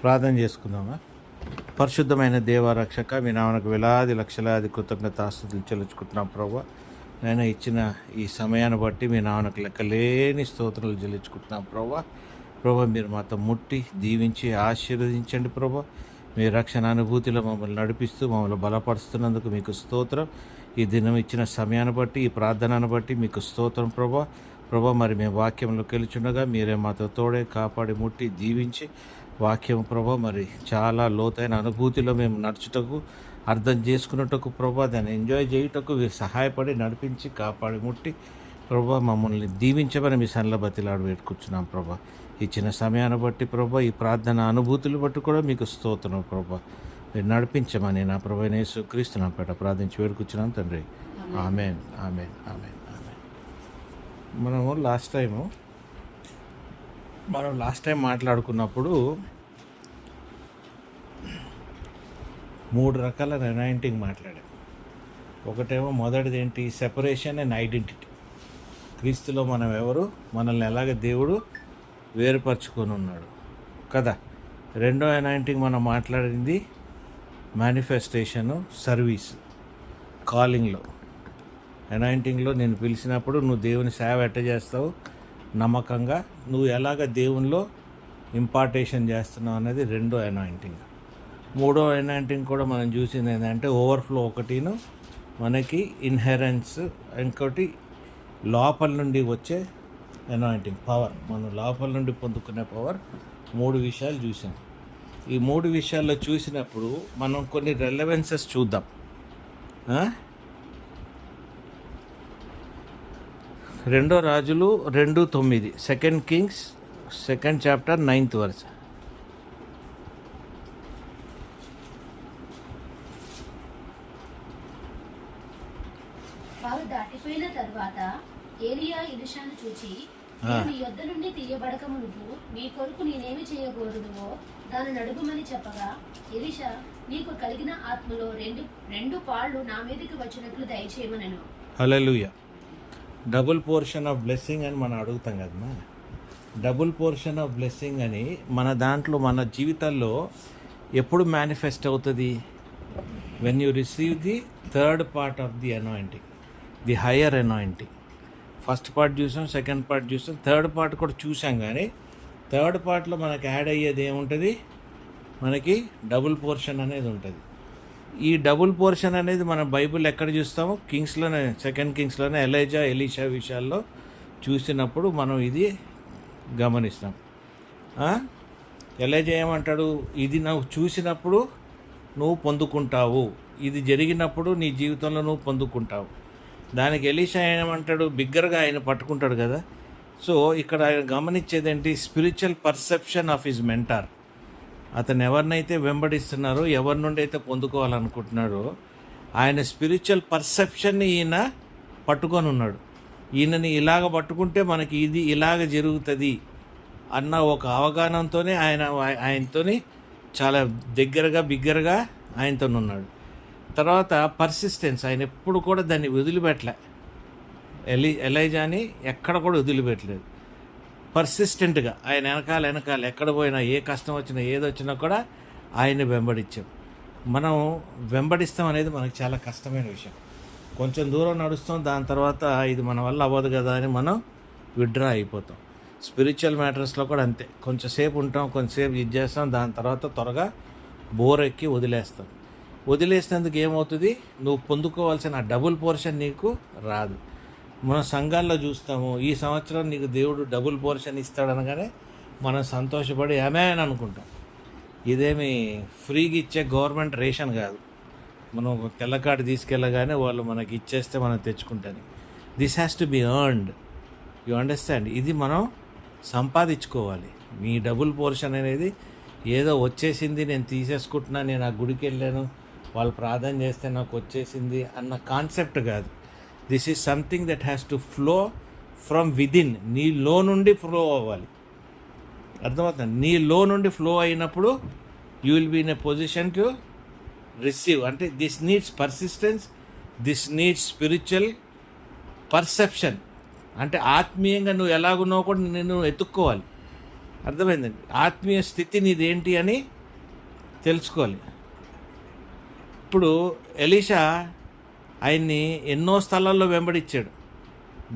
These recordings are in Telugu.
ప్రార్థన చేసుకుందామా. పరిశుద్ధమైన దేవరక్షక, మీ నామనకు వేలాది లక్షలాది కృతజ్ఞతాస్తుతులు చెల్లించుకుంటున్నాం ప్రభా. నేను ఇచ్చిన ఈ సమయాన్ని బట్టి మీ నామనకు లెక్కలేని స్తోత్రాలు చెల్లించుకుంటున్నాం ప్రభా. ప్రభా, మీరు మాతో ముట్టి దీవించి ఆశీర్వదించండి ప్రభా. మీ రక్షణ అనుభూతిలో మమ్మల్ని నడిపిస్తూ మమ్మల్ని బలపరుస్తున్నందుకు మీకు స్తోత్రం. ఈ దినం ఇచ్చిన సమయాన్ని బట్టి, ఈ ప్రార్థనను బట్టి మీకు స్తోత్రం ప్రభా. ప్రభా, మరి మేము వాక్యంలోకి వెళ్తుండగా మీరే మాతో తోడే కాపాడి ముట్టి దీవించి వాక్యం ప్రభా, మరి చాలా లోతైన అనుభూతిలో మేము నడుచుటకు, అర్థం చేసుకున్నటకు ప్రభా, దాన్ని ఎంజాయ్ చేయుటకు మీరు సహాయపడి నడిపించి కాపాడి ముట్టి ప్రభా మమ్మల్ని దీవించమని మీ సన్నిలో బతిలాడు పెట్టుకుంటున్నాం ప్రభా. ఇచ్చిన సమయాన్ని బట్టి ప్రభా, ఈ ప్రార్థన అనుభూతులు బట్టి కూడా మీకు స్తోత్రం ప్రభా. మీరు నడిపించమని నా ప్రభు యేసుక్రీస్తు నామమున పేట ప్రార్థించి వేడుకుంటున్నాం తండ్రి. ఆమేన్, ఆమేన్, ఆమేన్, ఆమేన్. మనము లాస్ట్ టైం మాట్లాడుకున్నప్పుడు 3 రకాల అనాయింటింగ్ మాట్లాడాం. ఒకటేమో మొదటిది ఏంటి? Separation and identity. క్రీస్తులో మనం ఎవరు, మనల్ని ఎలాగ దేవుడు వేరుపరచుకొని ఉన్నాడు కదా. రెండో అనాయింటింగ్ మనం మాట్లాడింది మేనిఫెస్టేషను, సర్వీస్, కాలింగ్లో. అనాయింటింగ్లో నేను పిలిచినప్పుడు నువ్వు దేవుని సేవ ఎట్ట చేస్తావు, నమ్మకంగా నువ్వు ఎలాగ దేవునిలో ఇంపార్టేషన్ చేస్తున్నావు అనేది రెండో అనాయింటింగ్. మూడో అనాయింటింగ్ కూడా మనం చూసింది ఏంటంటే ఓవర్ఫ్లో ఒకటిను, మనకి ఇన్హెరెన్స్ ఇంకోటి, లోపల నుండి వచ్చే అనాయింటింగ్ పవర్, మనం లోపల నుండి పొందుకునే పవర్. 3 విషయాలు చూసాం. ఈ 3 విషయాల్లో చూసినప్పుడు మనం కొన్ని రెలవెన్సెస్ చూద్దాం. 2 రాజులు 2:9, 2 Kings 2nd chapter 9th verse. వారు దాటిపోయిన తర్వాత ఏలియా ఎలీషాను చూచి, నీ యొద్ద నుండి తీయబడక మునుపు నీ కొరకు నేనేమి చేయగోరుదువో దాన్ని నడుపుమని చెప్పగా, ఎలీషా, నీకు కలిగిన ఆత్మలో రెండు పాళ్ళు నా మీదకి వచ్చినట్లు దయచేయమనెను. హల్లెలూయా. డబుల్ పోర్షన్ ఆఫ్ బ్లెస్సింగ్ అని మనం అడుగుతాం కదమ్మా. డబుల్ పోర్షన్ ఆఫ్ బ్లెస్సింగ్ అని మన దాంట్లో, మన జీవితాల్లో ఎప్పుడు మేనిఫెస్ట్ అవుతుంది? When you receive the third part of the anointing, the higher anointing. First part చూసాం, సెకండ్ పార్ట్ చూసాం, థర్డ్ పార్ట్ కూడా చూసాం. కానీ థర్డ్ పార్ట్లో మనకి యాడ్ అయ్యేది ఏముంటుంది? మనకి డబుల్ పోర్షన్ అనేది ఉంటుంది. ఈ డబుల్ పోర్షన్ అనేది మనం బైబిల్ ఎక్కడ చూస్తాము? కింగ్స్లోనే, 2 కింగ్స్లోనే ఎలీషా విషయాల్లో చూసినప్పుడు మనం ఇది గమనిస్తాం. ఎలీషా ఏమంటాడు? ఇది నువ్వు చూసినప్పుడు నువ్వు పొందుకుంటావు, ఇది జరిగినప్పుడు నీ జీవితంలో నువ్వు పొందుకుంటావు. దానికి ఎలీషా ఏమంటాడు? బిగ్గరగా ఆయన పట్టుకుంటాడు కదా. సో ఇక్కడ ఆయన గమనించేది ఏంటి? Spiritual perception of his mentor. అతను ఎవరినైతే వెంబడిస్తున్నారో, ఎవరి నుండి అయితే పొందుకోవాలనుకుంటున్నాడో, ఆయన స్పిరిచువల్ పర్సెప్షన్ని ఈయన పట్టుకొని ఉన్నాడు. ఈయనని ఇలాగ పట్టుకుంటే మనకి ఇది ఇలాగ జరుగుతుంది అన్న ఒక అవగాహనతోనే ఆయనతోని చాలా బిగ్గరగా ఆయనతో ఉన్నాడు. తర్వాత పర్సిస్టెన్స్, ఆయన ఎప్పుడు కూడా దాన్ని వదిలిపెట్టలే. ఎలీషాని ఎక్కడ కూడా వదిలిపెట్టలేదు. పర్సిస్టెంట్గా ఆయన వెనకాల ఎక్కడ పోయినా, ఏ కష్టం వచ్చినా, ఏదొచ్చినా కూడా ఆయన వెంబడించాం. మనం వెంబడిస్తాం అనేది మనకు చాలా కష్టమైన విషయం. కొంచెం దూరం నడుస్తాం, దాని తర్వాత ఇది మన వల్ల అవ్వదు కదా అని మనం విత్డ్రా అయిపోతాం. స్పిరిచువల్ మ్యాటర్స్లో కూడా అంతే. కొంచెంసేపు ఉంటాం, కొంచెంసేపు ఇది చేస్తాం, దాని తర్వాత త్వరగా బోర్ ఎక్కి వదిలేసినందుకు ఏమవుతుంది? నువ్వు పొందుకోవాల్సిన డబుల్ పోర్షన్ నీకు రాదు. మనం సంఘాల్లో చూస్తాము, ఈ సంవత్సరం నీకు దేవుడు డబుల్ పోర్షన్ ఇస్తాడనగానే మనం సంతోషపడి ఆమేన్ అనుకుంటాం. ఇదేమి ఫ్రీగా ఇచ్చే గవర్నమెంట్ రేషన్ కాదు. మనం ఒక తెల్ల కార్డు తీసుకెళ్ళగానే వాళ్ళు మనకి ఇచ్చేస్తే మనం తెచ్చుకుంటాను. This has to be earned. You understand? ఇది మనం సంపాదించుకోవాలి. మీ డబుల్ పోర్షన్ అనేది ఏదో వచ్చేసింది, నేను తీసేసుకుంటున్నా, నేను ఆ గుడికి వెళ్ళాను, వాళ్ళు ప్రార్థన చేస్తే నాకు వచ్చేసింది అన్న కాన్సెప్ట్ కాదు. This is something that has to flow from within. నీలో నుండి ఫ్లో అవ్వాలి. అర్థమవుతుంది? నీలో నుండి ఫ్లో అయినప్పుడు you will be in a position to receive. అంటే this needs persistence, this needs spiritual perception. అంటే ఆత్మీయంగా నువ్వు ఎలాగున్నావు కూడా నేను ఎత్తుక్కోవాలి. అర్థమైందండి? ఆత్మీయ స్థితి నీదేంటి అని తెలుసుకోవాలి. ఇప్పుడు ఎలీషా ఆయన్ని ఎన్నో స్థలాల్లో వెంబడించాడు.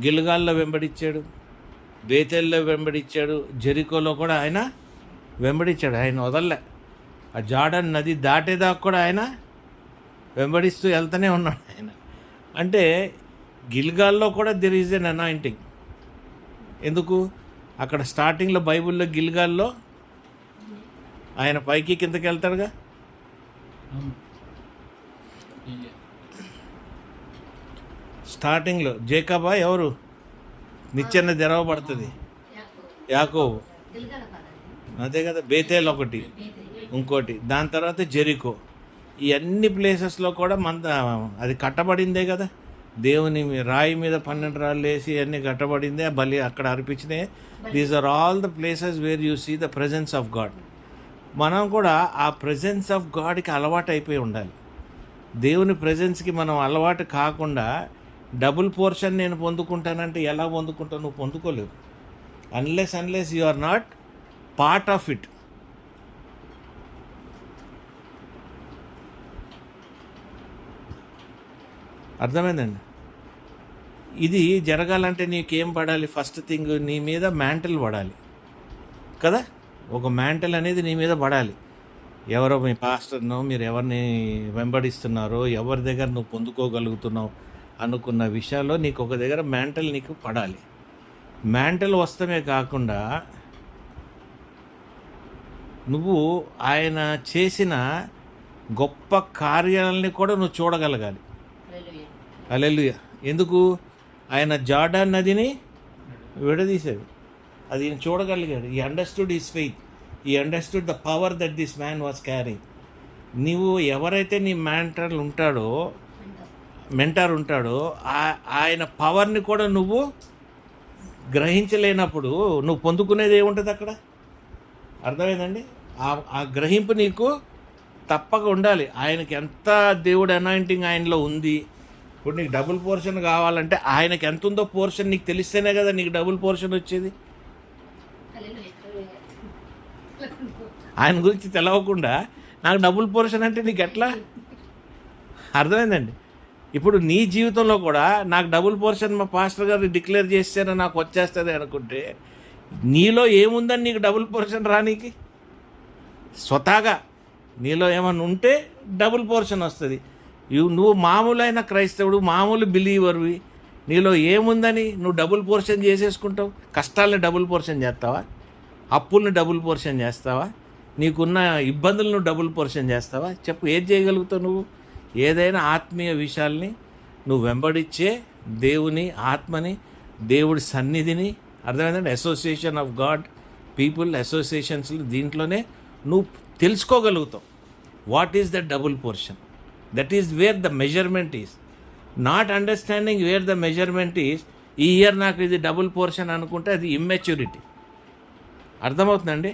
గిల్గాల్లో వెంబడించాడు, బేతేల్లో వెంబడించాడు, జెరికోలో కూడా ఆయన వెంబడించాడు. ఆయన వదల్లే. ఆ జార్డన్ నది దాటేదాకా కూడా ఆయన వెంబడిస్తూ వెళ్తూనే ఉన్నాడు ఆయన. అంటే గిల్గాల్లో కూడా దెర్ ఈజ్ ఎన్ అనాయింటింగ్. ఎందుకు? అక్కడ స్టార్టింగ్లో బైబిల్లో గిల్గాల్లో ఆయన పైకి కిందకి వెళ్తాడుగా. స్టార్టింగ్లో జేకబా ఎవరు? నిచ్చెన తెరవబడుతుంది, యాకోబు. అదే కదా. బేతేల్ ఒకటి, ఇంకోటి, దాని తర్వాత జెరికో. ఈ అన్ని ప్లేసెస్లో కూడా అది కట్టబడిందే కదా. దేవుని రాయి మీద 12 రాళ్ళు వేసి అన్నీ కట్టబడిందే. బలి అక్కడ అర్పించినాయి. These are all the places where you see the presence of God. మనం కూడా ఆ ప్రెజెన్స్ ఆఫ్ గాడ్కి అలవాటు అయిపోయి ఉండాలి. దేవుని ప్రెజెన్స్కి మనం అలవాటు కాకుండా డబుల్ పోర్షన్ నేను పొందుకుంటానంటే ఎలా పొందుకుంటావు? నువ్వు పొందుకోలేవు. Unless you are not part of it. అర్థమైందండి? ఇది జరగాలంటే నీకేం పడాలి? ఫస్ట్ థింగ్, నీ మీద మ్యాంటల్ పడాలి కదా. ఒక మ్యాంటల్ అనేది నీ మీద పడాలి. ఎవరో మీ పాస్టర్నో, మీరు ఎవరిని వెంబడిస్తున్నారో, ఎవరి దగ్గర నువ్వు పొందుకోగలుగుతున్నావు అనుకున్న విషయాల్లో నీకు ఒక దగ్గర మ్యాంటల్ నీకు పడాలి. మ్యాంటల్ వస్తమే కాకుండా నువ్వు ఆయన చేసిన గొప్ప కార్యాలని కూడా నువ్వు చూడగలగాలి. హల్లెలూయా. ఎందుకు? ఆయన జార్డాన్ నదిని విడదీశాడు. అది ఈయన చూడగలిగాడు. ఈ అండర్స్టూడ్ హిస్ ఫెయిత్, ఈ understood the power that this man was carrying. నువ్వు ఎవరైతే నీ మెంటార్ ఉంటాడో ఆయన పవర్ని కూడా నువ్వు గ్రహించలేనప్పుడు నువ్వు పొందుకునేది ఏముంటుంది అక్కడ? అర్థమైందండి? ఆ గ్రహింపు నీకు తప్పక ఉండాలి. ఆయనకి ఎంత దేవుడు అనాయింటింగ్ ఆయనలో ఉంది. ఇప్పుడు నీకు డబుల్ పోర్షన్ కావాలంటే ఆయనకి ఎంత ఉందో పోర్షన్ నీకు తెలిస్తేనే కదా నీకు డబుల్ పోర్షన్ వచ్చేది. ఆయన గురించి తెలవకుండా నాకు డబుల్ పోర్షన్ అంటే నీకు ఎట్లా? అర్థమైందండి? ఇప్పుడు నీ జీవితంలో కూడా నాకు డబుల్ పోర్షన్ మా పాస్టర్ గారు డిక్లేర్ చేస్తేనే నాకు వచ్చేస్తుంది అనుకుంటే నీలో ఏముందని నీకు డబుల్ పోర్షన్ రానీకి? స్వతహాగా నీలో ఏమన్నా ఉంటే డబుల్ పోర్షన్ వస్తుంది. నువ్వు మామూలైన క్రైస్తవుడు, మామూలు బిలీవర్వి, నీలో ఏముందని నువ్వు డబుల్ పోర్షన్ చేసేసుకుంటావు? కష్టాలని డబుల్ పోర్షన్ చేస్తావా? అప్పుల్ని డబుల్ పోర్షన్ చేస్తావా? నీకున్న ఇబ్బందులను డబుల్ పోర్షన్ చేస్తావా? చెప్పు, ఏది చేయగలుగుతావు నువ్వు? ఏదైనా ఆత్మీయ విషయాల్ని నువ్వు వెంబడించే దేవుని ఆత్మని, దేవుడి సన్నిధిని, అర్థమైందండి? Association of God people, associations, దీంట్లోనే నువ్వు తెలుసుకోగలుగుతావు what is the double portion. That is where the measurement is. Not understanding where the measurement is. ఈ ఇయర్ నాకు ఇది డబుల్ పోర్షన్ అనుకుంటే అది ఇమ్మెచ్యూరిటీ. అర్థమవుతుందండి?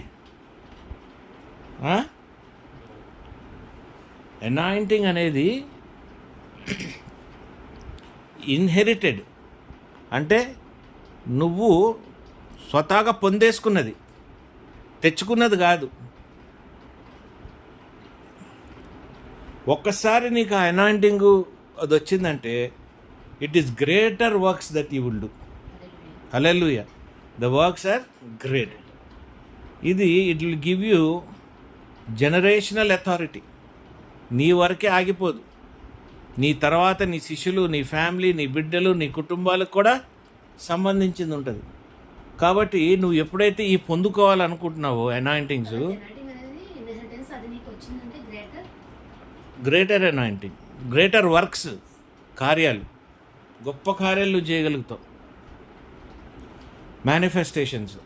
అనాయింటింగ్ అనేది ఇన్హెరిటెడ్, అంటే నువ్వు స్వతహాగా పొందేసుకున్నది, తెచ్చుకున్నది కాదు. ఒక్కసారి నీకు ఆ అనాయింటింగ్ అది వచ్చిందంటే it is greater works that you will do. Hallelujah. The works are great. It will give you generational authority. నీ వరకే ఆగిపోదు. నీ తర్వాత నీ శిష్యులు, నీ ఫ్యామిలీ, నీ బిడ్డలు, నీ కుటుంబాలకు కూడా సంబంధించింది ఉంటుంది. కాబట్టి నువ్వు ఎప్పుడైతే ఈ పొందుకోవాలనుకుంటున్నావో అనాయింటింగ్స్, గ్రేటర్ అనాయింటింగ్, గ్రేటర్ వర్క్స్, కార్యాలు, గొప్ప కార్యాలు నువ్వు చేయగలుగుతావు. మేనిఫెస్టేషన్స్,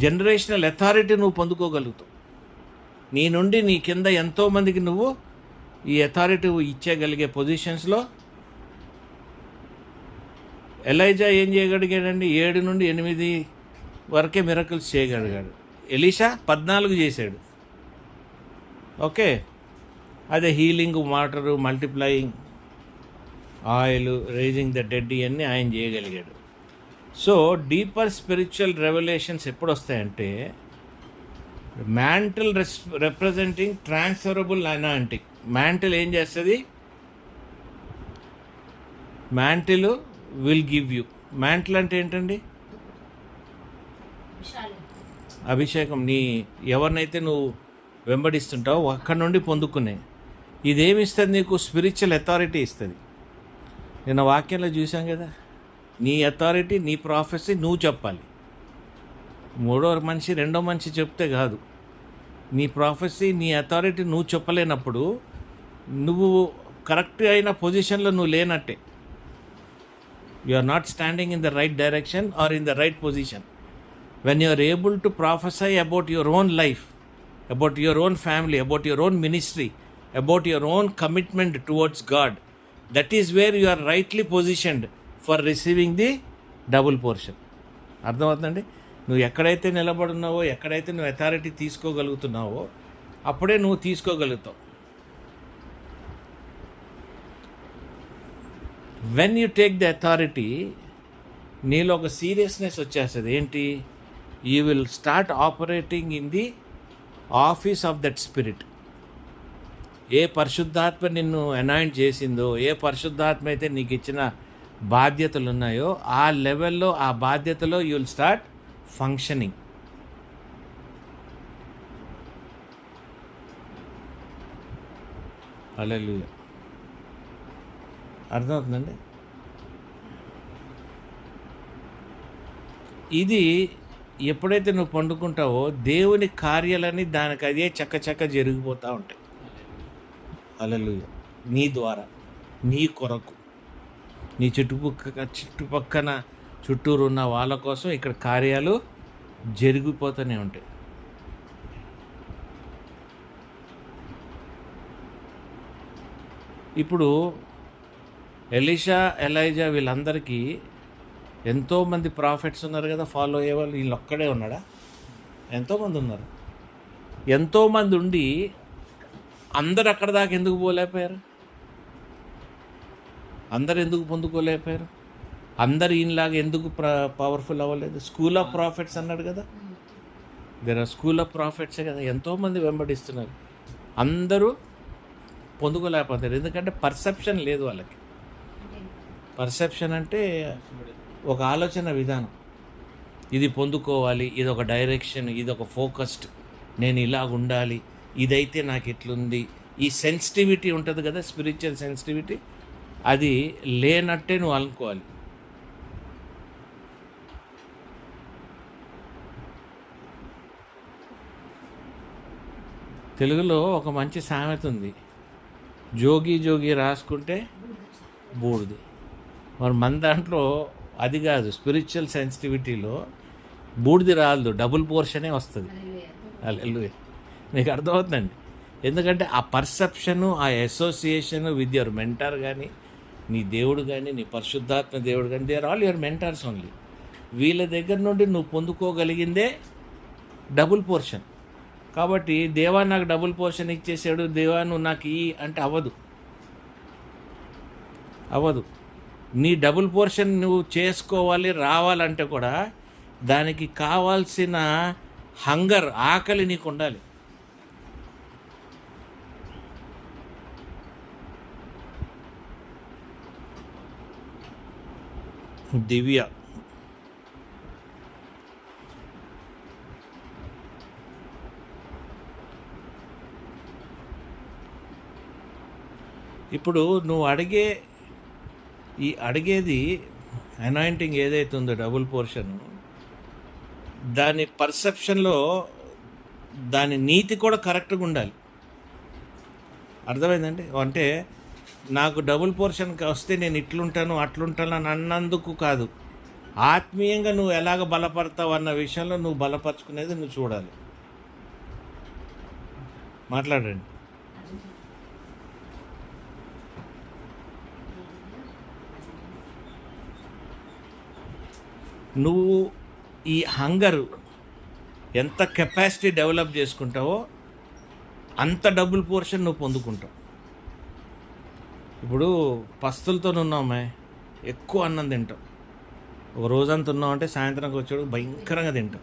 జనరేషనల్ అథారిటీ నువ్వు పొందుకోగలుగుతావు. నీ నుండి నీ కింద ఎంతోమందికి నువ్వు ఈ అథారిటీ ఇచ్చేయగలిగే పొజిషన్స్లో. ఎలైజా ఏం చేయగలిగాడండి? 7 నుండి 8 వరకే మిరకల్స్ చేయగలిగాడు. ఎలీషా 14 చేశాడు. ఓకే, అదే healing, water, multiplying, oil, raising the dead, ఇవన్నీ ఆయన చేయగలిగాడు. సో డీపర్ స్పిరిచువల్ రెవల్యూషన్స్ ఎప్పుడు వస్తాయంటే mantle representing transferable anointing. Mantle ఏం చేస్తుంది? Mantle will give you. Mantle అంటే ఏంటండి? అభిషేకం. నీ ఎవరినైతే నువ్వు వెంబడిస్తుంటావో అక్కడి నుండి పొందుకునే. ఇదేమి ఇస్తుంది నీకు? స్పిరిచువల్ అథారిటీ ఇస్తుంది. నిన్న వాక్యంలో చూసాం కదా, నీ అథారిటీ, నీ ప్రాఫెసీ నువ్వు చెప్పాలి. మూడో మనిషి రెండో మనిషి చెప్తే కాదు. నీ ప్రాఫెసీ, నీ అథారిటీ నువ్వు చెప్పలేనప్పుడు నువ్వు కరెక్ట్ అయిన పొజిషన్లో నువ్వు లేనట్టే. You are not standing in the right direction or in the right position. When you are able to prophesy about your own life, about your own family, about your own ministry, about your own commitment towards God, that is where you are rightly positioned for receiving the double portion. అర్థమవుతుందండి? నువ్వు ఎక్కడైతే నిలబడున్నావో, ఎక్కడైతే నువ్వు అథారిటీ తీసుకోగలుగుతున్నావో అప్పుడే నువ్వు తీసుకోగలుగుతావు. When you take the authority, నీలో ఒక సీరియస్నెస్ వచ్చేస్తుంది. ఏంటి? You will start operating in the office of that spirit. ఏ పరిశుద్ధాత్మ నిన్ను అనాయింట్ చేసిందో, ఏ పరిశుద్ధాత్మ అయితే నీకు ఇచ్చిన బాధ్యతలు ఉన్నాయో ఆ లెవెల్లో, ఆ బాధ్యతలో యూ విల్ స్టార్ట్ ఫంక్షనింగ్. హల్లెలూయా. అర్థమవుతుందండి? ఇది ఎప్పుడైతే నువ్వు పండుకుంటావో దేవుని కార్యాలని దానికి అదే చక్క జరిగిపోతూ ఉంటాయి. హల్లెలూయా. నీ ద్వారా, నీ కొరకు, నీ చుట్టుపక్కన చుట్టూరు ఉన్న వాళ్ళ కోసం ఇక్కడ కార్యాలు జరిగిపోతూనే ఉంటాయి. ఇప్పుడు ఎలీషా, ఎలైజా వీళ్ళందరికీ ఎంతోమంది ప్రాఫిట్స్ ఉన్నారు కదా ఫాలో అయ్యేవాళ్ళు. వీళ్ళు ఒక్కడే ఉన్నాడా? ఎంతోమంది ఉన్నారు. ఎంతోమంది ఉండి అందరు అక్కడ దాకా ఎందుకు పోలేకపోయారు? అందరు ఎందుకు పొందుకోలేకపోయారు? అందరు ఈయనలాగా ఎందుకు పవర్ఫుల్ అవ్వలేదు? స్కూల్ ఆఫ్ ప్రాఫిట్స్ అన్నాడు కదా, దేర్ ఆర్ స్కూల్ ఆఫ్ ప్రాఫిట్సే కదా. ఎంతోమంది వెంబడిస్తున్నారు, అందరూ పొందుకోలేకపోతారు. ఎందుకంటే పర్సెప్షన్ లేదు వాళ్ళకి. పర్సెప్షన్ అంటే ఒక ఆలోచన విధానం. ఇది పొందుకోవాలి, ఇది ఒక డైరెక్షన్, ఇది ఒక ఫోకస్డ్, నేను ఇలాగ ఉండాలి, ఇదైతే నాకు ఎట్లుంది, ఈ సెన్సిటివిటీ ఉంటుంది కదా, స్పిరిచువల్ సెన్సిటివిటీ, అది లేనట్టే నువ్వు అనుకోవాలి. తెలుగులో ఒక మంచి సామెత ఉంది, జోగి జోగి రాసుకుంటే బూడిది. మరి మన దాంట్లో అది కాదు, స్పిరిచువల్ సెన్సిటివిటీలో బూడిది రాదు, డబుల్ పోర్షనే వస్తుంది. హల్లెలూయా. నీకు అర్థమవుతుందండి? ఎందుకంటే ఆ పర్సెప్షను, ఆ అసోసియేషను విత్ యువర్ మెంటర్ కానీ, నీ దేవుడు కానీ, నీ పరిశుద్ధాత్మ దేవుడు కానీ, they are all your mentors only. వీళ్ళ దగ్గర నుండి నువ్వు పొందుకోగలిగిందే డబుల్ పోర్షన్. కాబట్టి దేవా నాకు డబుల్ పోర్షన్ ఇచ్చేసాడు, దేవా నువ్వు నాకు అంటే అవ్వదు. నీ డబుల్ పోర్షన్ నువ్వు చేసుకోవాలి, రావాలంటే కూడా దానికి కావాల్సిన హంగర్, ఆకలి నీకు ఉండాలి. దివ్య, ఇప్పుడు నువ్వు అడిగేది అనాయింటింగ్ ఏదైతే ఉందో డబుల్ పోర్షన్, దాని పర్సెప్షన్లో దాని నీతి కూడా కరెక్ట్గా ఉండాలి. అర్థమైందండి? అంటే నాకు డబుల్ పోర్షన్కి వస్తే నేను ఇట్లుంటాను అట్లుంటాను అని అన్నందుకు కాదు, ఆత్మీయంగా నువ్వు ఎలాగ బలపడతావు అన్న విషయంలో నువ్వు బలపరుచుకునేది నువ్వు చూడాలి. మాట్లాడండి. నువ్వు ఈ హంగరు ఎంత కెపాసిటీ డెవలప్ చేసుకుంటావో అంత డబుల్ పోర్షన్ నువ్వు పొందుకుంటావు. ఇప్పుడు పస్తులతో ఉన్నామే, ఎక్కువ అన్నం తింటాం, ఒక రోజంతా ఉన్నామంటే సాయంత్రంకి వచ్చాడు భయంకరంగా తింటాం.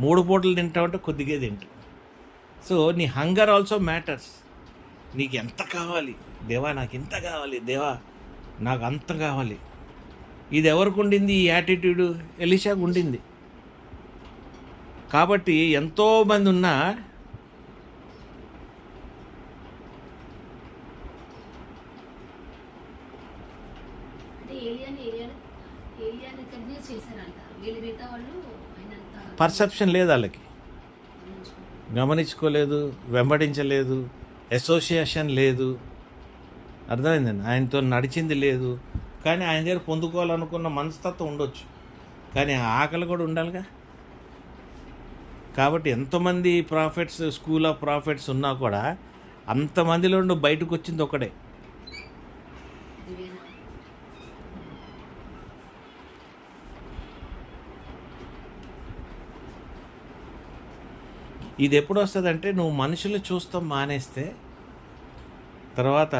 3 పూటలు తింటామంటే కొద్దిగా తింటాం. సో నీ హంగర్ ఆల్సో మ్యాటర్స్. నీకు ఎంత కావాలి, దేవా నాకు ఇంత కావాలి, దేవా నాకు అంత కావాలి. ఇది ఎవరికి ఉండింది ఈ యాటిట్యూడ్? ఎలీషాకు ఉండింది. కాబట్టి ఎంతోమంది ఉన్నా అంటే ఏలియాని కన్విన్స్ చేశారంటారు. వీళ్ళు మిగతా వాళ్ళు ఆయనంత పర్సెప్షన్ లేదు వాళ్ళకి, గమనించుకోలేదు, వెంబడించలేదు, అసోసియేషన్ లేదు. అర్థమైందండి? ఆయనతో నడిచింది లేదు. కానీ ఆయన దగ్గర పొందుకోవాలనుకున్న మనస్తత్వం ఉండొచ్చు, కానీ ఆ ఆకలి కూడా ఉండాలిగా. కాబట్టి ఎంతమంది ప్రాఫిట్స్, స్కూల్ ఆఫ్ ప్రాఫిట్స్ ఉన్నా కూడా అంతమందిలో నుండి బయటకు వచ్చింది ఒకడే. దివ్యనా ఇది ఎప్పుడు వస్తుందంటే నువ్వు మనుషులు చూస్తాం మానేస్తే తర్వాత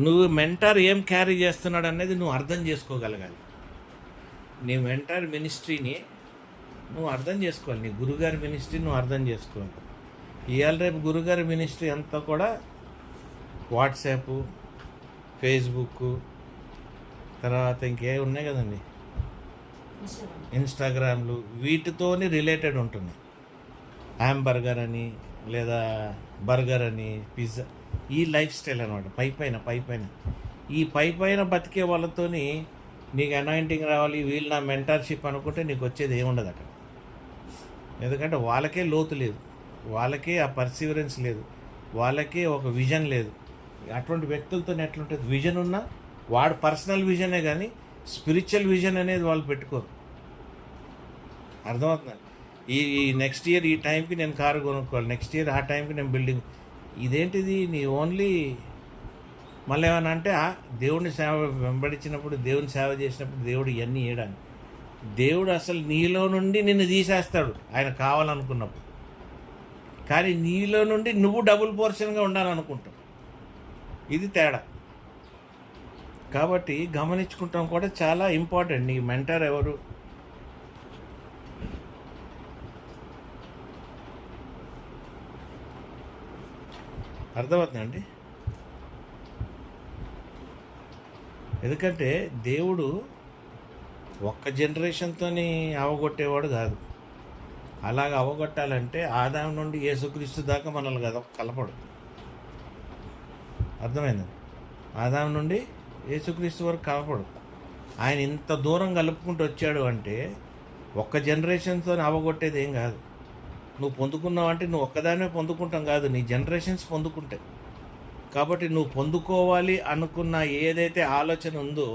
నువ్వు మెంటర్ ఏం క్యారీ చేస్తున్నాడు అనేది నువ్వు అర్థం చేసుకోగలగాలి. నీ మెంటర్ మినిస్ట్రీని నువ్వు అర్థం చేసుకోవాలి, నీ గురుగారి మినిస్ట్రీ నువ్వు అర్థం చేసుకోవాలి. ఇవాళ రేపు గురుగారి మినిస్ట్రీ అంతా కూడా వాట్సాప్, ఫేస్బుక్, తర్వాత ఇంకే ఉన్నాయి కదండి, ఇన్స్టాగ్రామ్లు, వీటితోని రిలేటెడ్ ఉంటుంది. హ్యాంబర్గర్ అని లేదా బర్గర్ అని, పిజ్జా, ఈ లైఫ్ స్టైల్ అనమాట. పైపైన ఈ పైపైన బతికే వాళ్ళతోని నీకు అనాయింటింగ్ రావాలి, వీళ్ళు నా మెంటర్షిప్ అనుకుంటే నీకు వచ్చేది ఏముండదు అక్కడ. ఎందుకంటే వాళ్ళకే లోతు లేదు, వాళ్ళకే ఆ పర్సివరెన్స్ లేదు, వాళ్ళకే ఒక విజన్ లేదు. అటువంటి వ్యక్తులతో ఎట్లుంటుంది? విజన్ ఉన్నా వాడు పర్సనల్ విజనే కానీ స్పిరిచువల్ విజన్ అనేది వాళ్ళు పెట్టుకోరు. అర్థమవుతుందండి? ఈ నెక్స్ట్ ఇయర్ ఈ టైంకి నేను కారు కొనుక్కోవాలి, నెక్స్ట్ ఇయర్ ఆ టైంకి నేను బిల్డింగ్. ఇదేంటిది? నీ ఓన్లీ మళ్ళీ ఏమన్నా అంటే దేవుడిని సేవ వెంబడించినప్పుడు, దేవుని సేవ చేసినప్పుడు దేవుడు ఇవన్నీ చేయడానికి, దేవుడు అసలు నీలో నుండి నిన్ను తీసేస్తాడు ఆయన కావాలనుకున్నప్పుడు. కానీ నీలో నుండి నువ్వు డబుల్ పోర్షన్గా ఉండాలనుకుంటావు. ఇది తేడా. కాబట్టి గమనించుకుంటాం కూడా చాలా ఇంపార్టెంట్. నీ మెంటర్ ఎవరు? అర్థమవుతుందండి? ఎందుకంటే దేవుడు ఒక్క జనరేషన్తోని అవగొట్టేవాడు కాదు. అలాగ అవగొట్టాలంటే ఆదాం నుండి యేసుక్రీస్తు దాకా మనల్ని కదా కలపడు. అర్థమైందండి? ఆదాం నుండి యేసుక్రీస్తు వరకు కలపడు. ఆయన ఇంత దూరం కలుపుకుంటూ వచ్చాడు అంటే ఒక్క జనరేషన్తో అవగొట్టేది ఏం కాదు. నువ్వు పొందుకున్నావు అంటే నువ్వు ఒక్కదానే పొందుకుంటాం కాదు, నీ జనరేషన్స్ పొందుకుంటాయి. కాబట్టి నువ్వు పొందుకోవాలి అనుకున్న ఏదైతే ఆలోచన ఉందో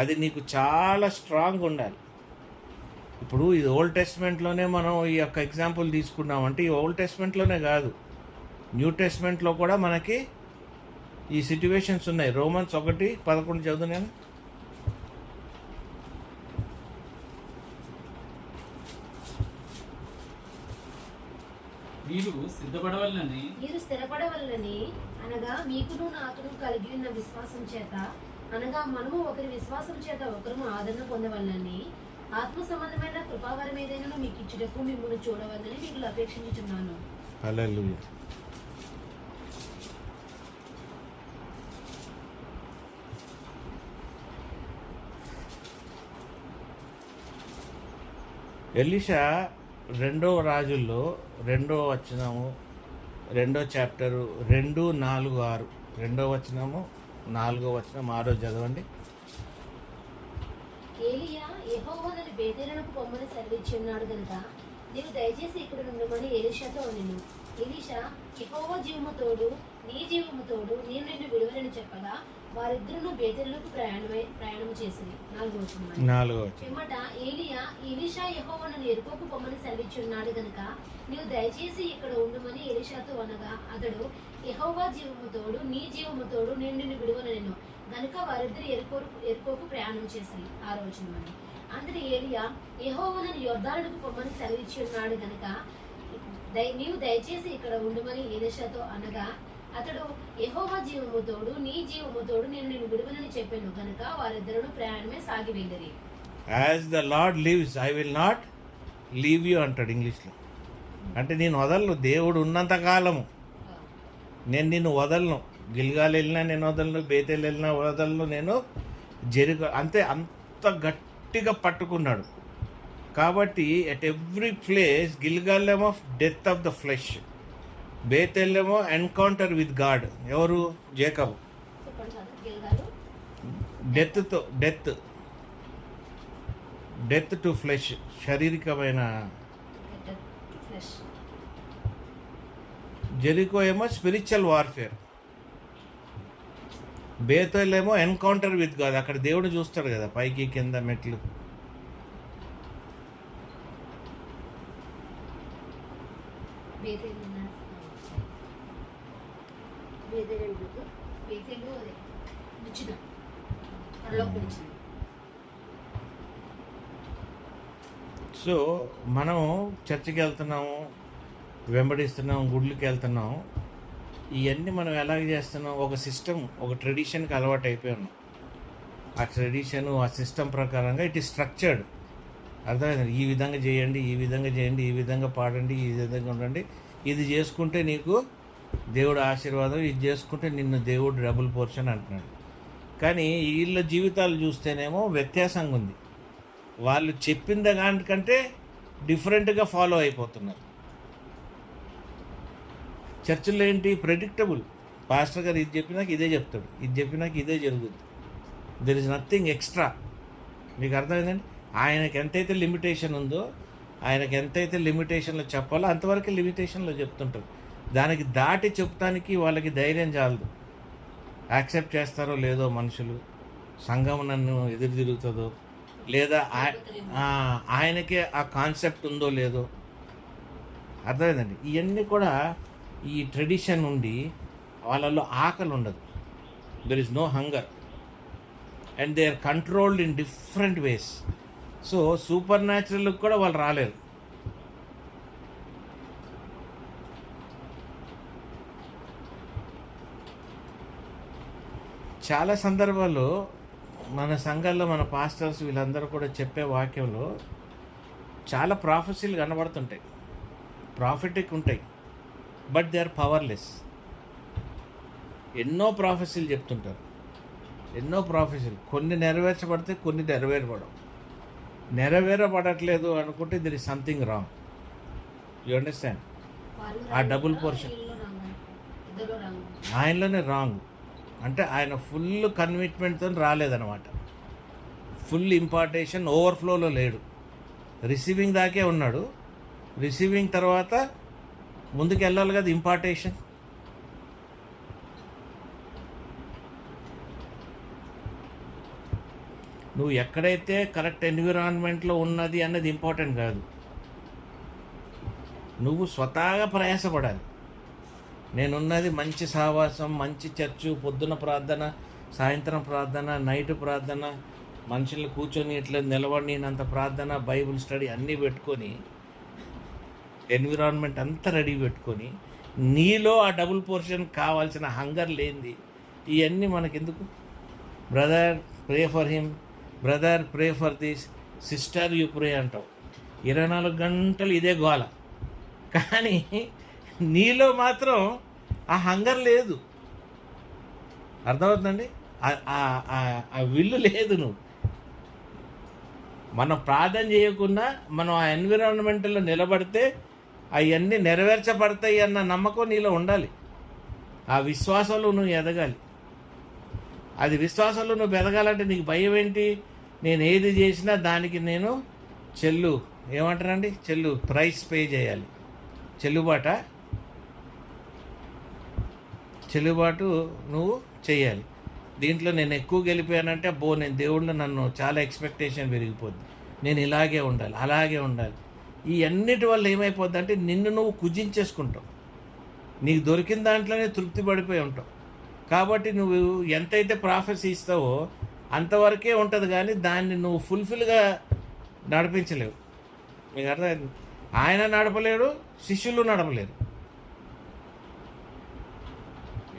అది నీకు చాలా స్ట్రాంగ్ ఉండాలి. ఇప్పుడు ఇది ఓల్డ్ టెస్ట్మెంట్లోనే మనం ఈ యొక్క ఎగ్జాంపుల్ తీసుకున్నామంటే ఈ ఓల్డ్ టెస్ట్మెంట్లోనే కాదు, న్యూ టెస్ట్మెంట్లో కూడా మనకి ఈ సిట్యువేషన్స్ ఉన్నాయి. రోమన్స్ 1:11 చదువుతున్నాను. మీరు స్థిరపడవలనని అనగా మీకును నాకును కలిగి ఉన్న విశ్వాసం చేత, అనగా మనము ఒకరి విశ్వాసం చేత ఒకరు ఆదరణ పొందవలనని, ఆత్మ సంబంధమైన కృపావరం ఏదైనా మీకు ఇచ్చుటకు మిమ్మల్ని చూడవలని మీకు అపేక్షించుచున్నాను. హల్లెలూయా. ఎలీషా 2వ రాజుల్లో 2వ వచనము 2వ చాప్టరు 2:4-6, 2వ వచనము 4వ వచనం 6 చదవండి. ఏలియా యెహోవాను బేతేలునకు పొమ్మని సెలవిచ్చి ఉన్నాడు గనుక నీవు దయచేసి ఇక్కడ నుండమని ఎలీషాతో అనెను. ఎలీషా యెహోవా జీవము తోడు నీ జీవము తోడు నేను నిన్ను విడువలని చెప్పగా వారిద్దరూ బేతేలునకు ప్రయాణము చేసింది. 4వ వచనం. పిమ్మట ఏలియా ఎలీషా యెహోవాను ఎరుకోకు పొమ్మని సెలవిచ్చి ఉన్నాడు గనుక నీవు దయచేసి ఇక్కడ ఉండమని ఎలీషాతో అనగా అతడు యెహోవా జీవము తోడు నీ జీవము తోడు నేను నిన్ను విడువనెను గనుక వారిద్దరు ఎరుకోకు ప్రయాణం చేసింది. 6వ వచనం. అందరి ఏలియా యెహోవాను యొర్దానుకు పొమ్మని సెలవిచ్చి ఉన్నాడు గనుక నీవు దయచేసి ఇక్కడ ఉండమని ఎలీషాతో అనగా అతడు యెహోవా జీవము తోడు నీ జీవము తోడు నేను నిన్ను విడువనని చెప్పాను కనుక వారిద్దరూ ప్రయాణమే సాగి వెళ్ళిరి. As the Lord lives I will not leave you అంటాడు ఇంగ్లీష్లో. అంటే నేను వదలను, దేవుడు ఉన్నంత కాలము నేను నిన్ను వదలను. గిల్గాల్ వెళ్ళినా నేను వదలను, బేతేల్ వెళ్ళినా వదలను, నేను జెరికో అంతే. అంత గట్టిగా పట్టుకున్నాడు. కాబట్టి ఎట్ ఎవ్రీ ప్లేస్ గిల్గాల్ ఏమో death of the flesh, Bethel ఏమో ఎన్కౌంటర్ విత్ గాడ్. ఎవరు? జేకబ్. చెప్పండి కదా, గిల్గాలు డెత్ టు ఫ్లెష్, శారీరకమైన. ఫ్లెష్. జెరికో ఏమో స్పిరిచువల్ వార్ఫేర్, బేతేల్ ఏమో ఎన్కౌంటర్ విత్ గాడ్. అక్కడ దేవుడు చూస్తాడు కదా, పైకి కింద మెట్లు. బేతేలు అదే నిచ్చెన, పరలోకపు నిచ్చెన. సో మనం చర్చికి వెళ్తున్నాము, వెంబడిస్తున్నాం, గుడ్లకి వెళ్తున్నాం. ఇవన్నీ మనం ఎలాగ చేస్తున్నాం? ఒక సిస్టమ్, ఒక ట్రెడిషన్కి అలవాటు అయిపోయి ఉన్నాం. ఆ ట్రెడిషను, ఆ సిస్టమ్ ప్రకారంగా ఇట్ ఈస్ స్ట్రక్చర్డ్. అర్థమైంది? ఈ విధంగా చేయండి, ఈ విధంగా చేయండి, ఈ విధంగా పాడండి, ఈ విధంగా ఉండండి. ఇది చేసుకుంటే నీకు దేవుడు ఆశీర్వాదం, ఇది చేసుకుంటే నిన్ను దేవుడు డబుల్ పోర్షన్ అంటున్నాడు. కానీ వీళ్ళ జీవితాలు చూస్తేనేమో వ్యత్యాసంగా ఉంది. వాళ్ళు చెప్పిన దానికంటే డిఫరెంట్గా ఫాలో అయిపోతున్నారు. చర్చిలో ఏంటి? ప్రెడిక్టబుల్. పాస్టర్ గారు ఇది చెప్పినాక ఇదే చెప్తాడు, ఇది చెప్పినాక ఇదే జరుగుద్ది. There is nothing extra. మీకు అర్థమైందండి? ఆయనకి ఎంతైతే లిమిటేషన్ ఉందో, ఆయనకి ఎంతైతే లిమిటేషన్లో చెప్పాలో అంతవరకు లిమిటేషన్లో చెప్తుంటారు. దానికి దాటి చెప్తానికి వాళ్ళకి ధైర్యం చాలదు. యాక్సెప్ట్ చేస్తారో లేదో మనుషులు, సంఘం నన్ను ఎదురు తిరుగుతుందో, లేదా ఆయనకే ఆ కాన్సెప్ట్ ఉందో లేదో. అర్థమైందండి? ఇవన్నీ కూడా ఈ ట్రెడిషన్ నుండి వాళ్ళల్లో ఆకలి ఉండదు. There is no hunger and they are controlled in different ways. So super న్యాచురల్కి కూడా వాళ్ళు రాలేరు. చాలా సందర్భాల్లో మన సంఘాల్లో మన పాస్టర్స్ వీళ్ళందరూ కూడా చెప్పే వాక్యంలో చాలా ప్రాఫెసీలు కనబడుతుంటాయి, ప్రాఫిటిక్ ఉంటాయి. But they are powerless. ఎన్నో ప్రాఫెసీలు చెప్తుంటారు, ఎన్నో ప్రాఫెసీలు. కొన్ని నెరవేర్చబడితే కొన్ని నెరవేరబడట్లేదు అనుకుంటే there is something wrong. You understand? ఆ డబుల్ పోర్షన్ ఆయనలోనే రాంగ్. అంటే ఆయన ఫుల్ కన్విట్మెంట్తో రాలేదన్నమాట. ఫుల్ ఇంపార్టేషన్ ఓవర్ఫ్లోలో లేడు. రిసీవింగ్ దాకే ఉన్నాడు. రిసీవింగ్ తర్వాత ముందుకు వెళ్ళాలి కదా ఇంపార్టేషన్. నువ్వు ఎక్కడైతే కరెక్ట్ ఎన్విరాన్మెంట్లో ఉన్నది అన్నది ఇంపార్టెంట్ కాదు. నువ్వు స్వతహాగా ప్రయాసపడాలి. నేనున్నది మంచి సహవాసం, మంచి చర్చు, పొద్దున ప్రార్థన, సాయంత్రం ప్రార్థన, నైట్ ప్రార్థన, మనుషులు కూర్చొని ఇట్లా నిలబడినంత ప్రార్థన, బైబుల్ స్టడీ అన్నీ పెట్టుకొని, ఎన్విరాన్మెంట్ అంతా రెడీ పెట్టుకొని, నీలో ఆ డబుల్ పోర్షన్ కావాల్సిన హంగర్ లేనిది ఇవన్నీ మనకెందుకు? Brother pray for him, brother pray for this, sister you pray అంటావు. 24 గంటలు ఇదే గోల. కానీ నీలో మాత్రం ఆ హంగర్ లేదు. అర్థమవుతుందండి? ఆ విల్లు లేదు. నువ్వు మనం ప్రార్థన చేయకుండా మనం ఆ ఎన్విరాన్మెంట్లో నిలబడితే అవన్నీ నెరవేర్చబడతాయి అన్న నమ్మకం నీలో ఉండాలి. ఆ విశ్వాసంలో నువ్వు ఎదగాలి. అది విశ్వాసంలో నువ్వు ఎదగాలంటే నీకు భయం ఏంటి? నేను ఏది చేసినా దానికి నేను ఏమంటారండి, ప్రైస్ పే చేయాలి. చెల్లుబాటు నువ్వు చేయాలి. దీంట్లో నేను ఎక్కువ గెలిపానంటే నేను దేవుళ్ళు నన్ను చాలా ఎక్స్పెక్టేషన్ పెరిగిపోద్ది, నేను ఇలాగే ఉండాలి, అలాగే ఉండాలి. ఈ అన్నిటి వల్ల ఏమైపోద్ది అంటే నిన్ను నువ్వు కుజించేసుకుంటావు. నీకు దొరికిన దాంట్లోనే తృప్తి పడిపోయి ఉంటావు. కాబట్టి నువ్వు ఎంతైతే ప్రాఫెసీ ఇస్తావో అంతవరకే ఉంటుంది, కానీ దాన్ని నువ్వు ఫుల్ఫిల్గా నడిపించలేవు. మీకు అర్థం? ఆయన నడపలేడు, శిష్యులు నడపలేరు.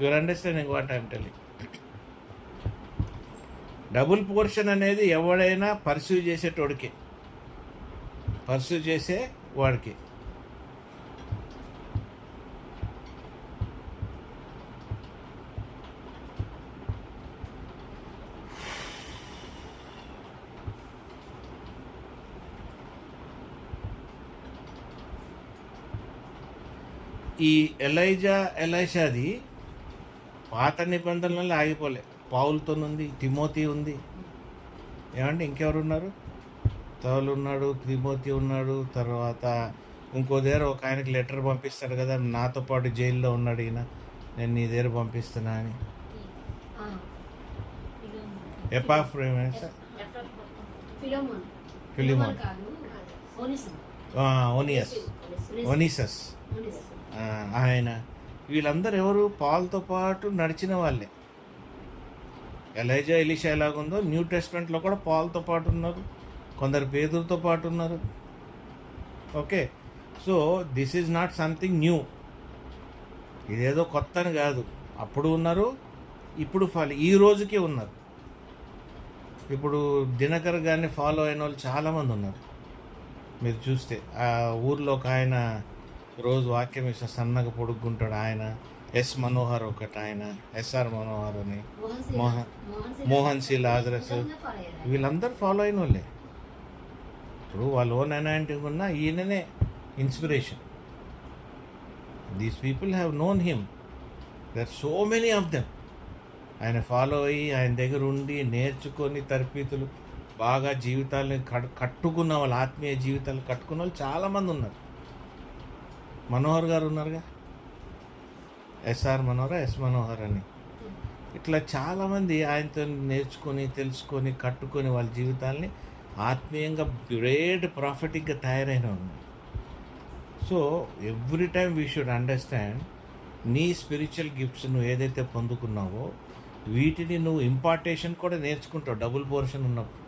Your understanding what I'm telling. Double portion అనేది ఎవడైనా పర్సూ చేసేటోడికి, పర్సూ చేసే వాడికి. ఈ ఎలైషాది పాత నిబంధనలు ఆగిపోలే. పౌలుతోనుంది, తిమోతి ఉంది, ఏమంటే ఇంకెవరు ఉన్నారు? పౌలు ఉన్నాడు, తిమోతి ఉన్నాడు. తర్వాత ఇంకో దగ్గర ఒక ఆయనకి లెటర్ పంపిస్తాడు కదా, నాతో పాటు జైల్లో ఉన్నాడు ఈయన, నేను నీ దగ్గర పంపిస్తున్నా అని. ఎపాఫ్రోడిటస్, ఫిలిమోన్, ఓనిసస్, ఆయన, వీళ్ళందరూ ఎవరు? పాల్తో పాటు నడిచిన వాళ్ళే. ఎలీషా ఎలాగుందో న్యూ టెస్ట్మెంట్లో కూడా పాల్తో పాటు ఉన్నారు, కొందరు పేదలతో పాటు ఉన్నారు. Okay, so this is not something new. ఇదేదో కొత్త అని కాదు. అప్పుడు ఉన్నారు, ఇప్పుడు ఈ రోజుకి ఉన్నారు. ఇప్పుడు దినకర్ గారిని ఫాలో అయిన వాళ్ళు చాలామంది ఉన్నారు. మీరు చూస్తే ఆ ఊర్లో ఒక ఆయన రోజు వాక్యం ఇస్తే సన్నగా పొడుగ్గుంటాడు ఆయన, ఎస్ మనోహర్ ఒకటి, ఆయన ఎస్ఆర్ మనోహర్ అని, మోహన్ సి లాజరస్, వీళ్ళందరూ ఫాలో అయిన వాళ్ళే. ఇప్పుడు వాళ్ళు ఓన్ అనాయింటింగ్ ఉన్న ఈయననే inspiration. These people have known him, there are so many of them. ఆయన ఫాలో అయ్యి ఆయన దగ్గర ఉండి నేర్చుకొని తరపీతులు బాగా జీవితాలని కట్టుకున్న వాళ్ళు, ఆత్మీయ జీవితాలు కట్టుకున్న వాళ్ళు చాలామంది ఉన్నారు. మనోహర్ గారు ఉన్నారుగా, ఎస్ఆర్ మనోహర్, ఎస్ మనోహర్ అని, ఇట్లా చాలామంది ఆయనతో నేర్చుకొని తెలుసుకొని కట్టుకొని వాళ్ళ జీవితాలని ఆత్మీయంగా గ్రేట్ ప్రాఫిటిక్గా తయారైన ఉన్నారు. So every time we should understand, నీ స్పిరిచువల్ గిఫ్ట్స్ నువ్వు ఏదైతే పొందుకున్నావో వీటిని నువ్వు ఇంపార్టేషన్ కూడా నేర్చుకుంటావు డబుల్ పోర్షన్ ఉన్నప్పుడు.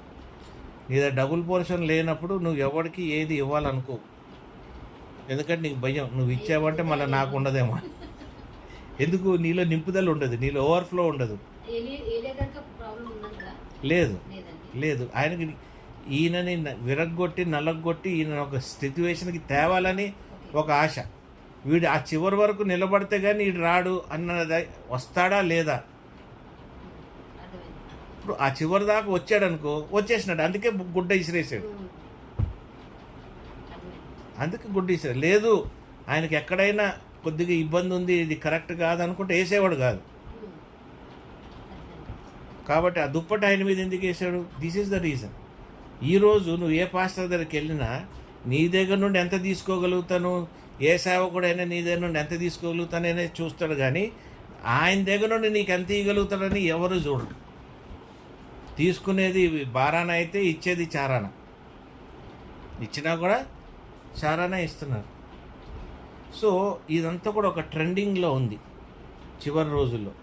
నీ దగ్గర డబుల్ పోర్షన్ లేనప్పుడు నువ్వు ఎవరికి ఏది ఇవ్వాలనుకో, ఎందుకంటే నీకు భయం, నువ్వు ఇచ్చావంటే మళ్ళీ నాకు ఉండదేమో. ఎందుకు? నీలో నింపుదల ఉండదు, నీలో ఓవర్ఫ్లో ఉండదు. లేదు లేదు, ఆయనకి ఈయనని విరగ్గొట్టి నలగొట్టి ఈయన ఒక సిచ్యువేషన్కి తేవాలని ఒక ఆశ. వీడు ఆ చివరి వరకు నిలబడితే కానీ వీడు రాడు అన్నది, వస్తాడా లేదా? ఇప్పుడు ఆ చివరి దాకా వచ్చాడు అనుకో, వచ్చేసినాడు, అందుకే గుడ్డ ఇసిరేసాడు, అందుకే గుడ్డ ఇసిరాడు. లేదు, ఆయనకి ఎక్కడైనా కొద్దిగా ఇబ్బంది ఉంది, ఇది కరెక్ట్ కాదు అనుకుంటే వేసేవాడు కాదు. కాబట్టి ఆ దుప్పటి ఆయన మీద ఎందుకు వేసాడు? This is the reason. ఈరోజు నువ్వు ఏ పాస్టర్ దగ్గరికి వెళ్ళినా నీ దగ్గర నుండి ఎంత తీసుకోగలుగుతాను, ఏ సేవకుడైనా నీ దగ్గర నుండి ఎంత తీసుకోగలుగుతాననే చూస్తాడు, కానీ ఆయన దగ్గర నుండి నీకు ఎంత ఇవ్వగలుగుతాడని ఎవరు చూడరు. తీసుకునేది బారాన అయితే ఇచ్చేది చారాన, ఇచ్చినా కూడా చారాన ఇస్తున్నారు. సో ఇదంతా కూడా ఒక ట్రెండింగ్లో ఉంది చివరి రోజుల్లో.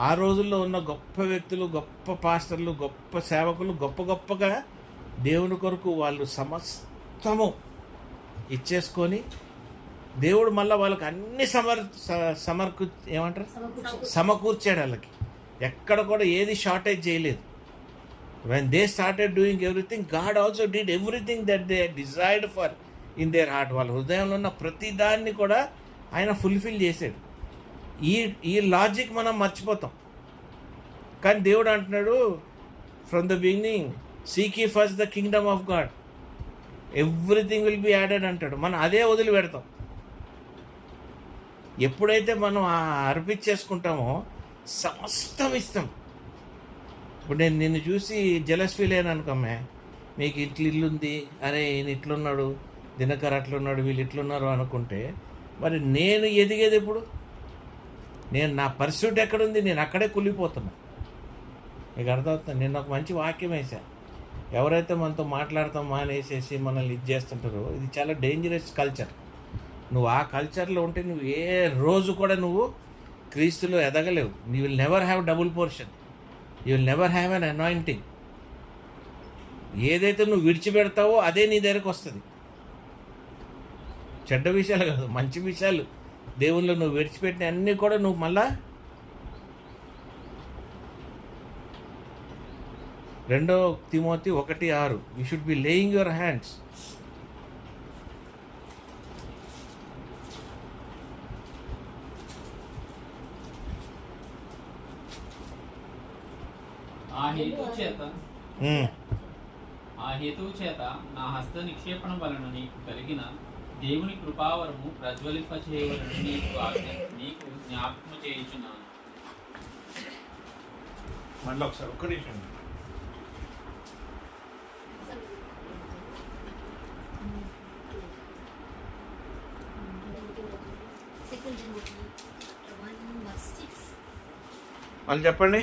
ఆ రోజుల్లో ఉన్న గొప్ప వ్యక్తులు, గొప్ప పాస్టర్లు, గొప్ప సేవకులు గొప్పగా దేవుని కొరకు వాళ్ళు సమస్తము ఇచ్చేసుకొని దేవుడు మళ్ళీ వాళ్ళకి అన్ని సమకూర్చాడు. వాళ్ళకి ఎక్కడ కూడా ఏది షార్టేజ్ చేయలేదు. When they started doing everything, God also did everything that they desired for in their heart. వాళ్ళ హృదయంలో ఉన్న ప్రతి దాన్ని కూడా ఆయన ఫుల్ఫిల్ చేశాడు. ఈ లాజిక్ మనం మర్చిపోతాం. కానీ దేవుడు అంటున్నాడు, from the beginning seek ye first the kingdom of God, everything will be added అంటాడు. మనం అదే వదిలి పెడతాం. ఎప్పుడైతే మనం అర్పించేసుకుంటామో సమస్తం ఇస్తాం. ఇప్పుడు నేను నిన్ను చూసి జెలస్ ఫీల్ అయ్యాను అనుకోమ్మే, మీకు ఇల్లుంది, అరే ఈయన ఇట్లున్నాడు, దినకర్ అట్లున్నాడు, వీళ్ళు ఇట్లున్నారు అనుకుంటే, మరి నేను ఎదిగేది ఎప్పుడు? నా పర్సూట్ ఎక్కడుంది? నేను అక్కడే కుళ్ళిపోతున్నా. మీకు అర్థమవుతుంది. నేను ఒక మంచి వాక్యం వేసా, ఎవరైతే మనతో మాట్లాడతాం మానేసేసి మనల్ని ఇది చేస్తుంటారో, ఇది చాలా డేంజరస్ కల్చర్. నువ్వు ఆ కల్చర్లో ఉంటే నువ్వు ఏ రోజు కూడా నువ్వు క్రీస్తులో ఎదగలేవు. You will never have double portion, you will never have an anointing. ఏదైతే నువ్వు విడిచిపెడతావో అదే నీ దగ్గరకు వస్తుంది. చెడ్డ విషయాలు కాదు, మంచి విషయాలు దేవుళ్ళు నువ్వు విడిచిపెట్టిన అన్నీ కూడా నువ్వు మళ్ళా 2 Timothy 1:6. You should be laying your hands. ఆ హేతువు చేత నా హస్త నిక్షేపణ వలన నీకు కలిగిన దేవుని కృపావరము ప్రజ్వలింపచేయవలెనని నీకు జ్ఞాపకము చేయుచున్నాను. మళ్ళీ ఒకసారి ఒక్క నిమిషం. మళ్ళీ చెప్పండి.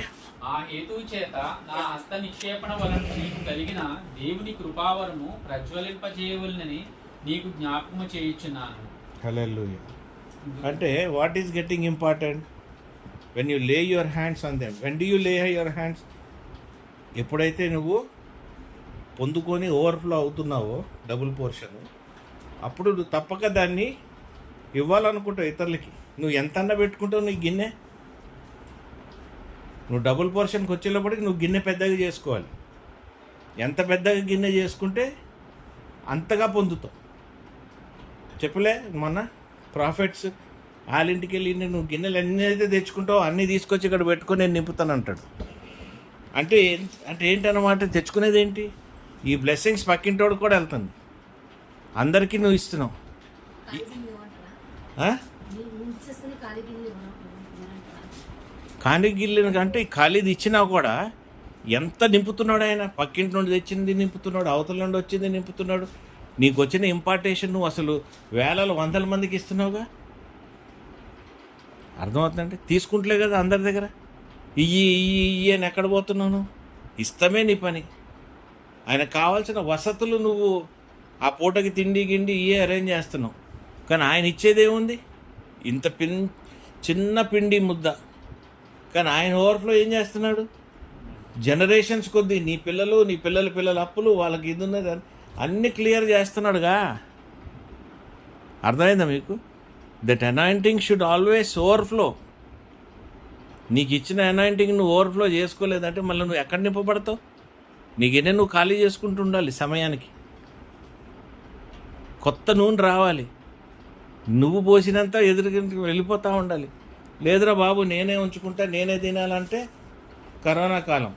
ఆ హేతువు చేత నా హస్త నిక్షేపణ వలన నీకు కలిగిన దేవుని కృపావరము ప్రజ్వలింపజేయవలనని నీకు జ్ఞాపకము చేయుచున్నాను. హల్లెలూయా. అంటే what is getting important? When you lay your hands on them. When do you lay your hands? ఎప్పుడైతే నువ్వు పొందుకొని ఓవర్ఫ్లో అవుతున్నావో డబుల్ పోర్షన్, అప్పుడు నువ్వు తప్పక దాన్ని ఇవ్వాలనుకుంటావు ఇతరులకి. నువ్వు ఎంత అన్న పెట్టుకుంటావు నీ గిన్నె. నువ్వు డబుల్ పోర్షన్కి వచ్చేటప్పటికి నువ్వు గిన్నె పెద్దగా చేసుకోవాలి. ఎంత పెద్దగా గిన్నె చేసుకుంటే అంతగా పొందుతావు. చెప్పలే మొన్న ప్రాఫిట్స్ వాళ్ళింటికి వెళ్ళి నువ్వు గిన్నెలు ఎన్ని అయితే తెచ్చుకుంటావో అన్నీ తీసుకొచ్చి ఇక్కడ పెట్టుకొని నేను నింపుతాను అంటాడు. అంటే ఏంటన్నమాట? తెచ్చుకునేది ఏంటి? ఈ బ్లెస్సింగ్స్ పక్కింటోడు కూడా వెళ్తుంది. అందరికీ నువ్వు ఇస్తున్నావు. ఖాళీ గిల్లిన కంటే ఖాళీది ఇచ్చినా కూడా ఎంత నింపుతున్నాడు ఆయన. పక్కింటి నుండి తెచ్చింది నింపుతున్నాడు, అవతల నుండి వచ్చింది నింపుతున్నాడు. నీకు వచ్చిన ఇంపార్టేషన్ నువ్వు అసలు వేల వందల మందికి ఇస్తున్నావుగా. అర్థమవుతుందంటే తీసుకుంటలే కదా అందరి దగ్గర. ఇయ్యి అని ఎక్కడ పోతున్నావు? ఇష్టమే నీ పని. ఆయనకు కావాల్సిన వసతులు నువ్వు ఆ పూటకి తిండి గిండి ఇవే అరేంజ్ చేస్తున్నావు. కానీ ఆయన ఇచ్చేదేముంది? ఇంత చిన్న పిండి ముద్ద. కానీ ఆయన ఓవర్ఫ్లో ఏం చేస్తున్నాడు? జనరేషన్స్ కొద్దీ నీ పిల్లలు నీ పిల్లల అప్పులు వాళ్ళకి ఇది ఉన్నది అన్నీ క్లియర్ చేస్తున్నాడుగా. అర్థమైందా మీకు? That anointing should always overflow. నీకు ఇచ్చిన అనాయింటింగ్ నువ్వు ఓవర్ఫ్లో చేసుకోలేదంటే మళ్ళీ నువ్వు ఎక్కడ నింపబడతావు? నీకేనే నువ్వు ఖాళీ చేసుకుంటూ ఉండాలి. సమయానికి కొత్త నూనె రావాలి. నువ్వు పోసినంత ఎదురుకి వెళ్ళిపోతూ ఉండాలి. లేదురా బాబు నేనే ఉంచుకుంటా నేనే తినాలంటే కరోనా కాలం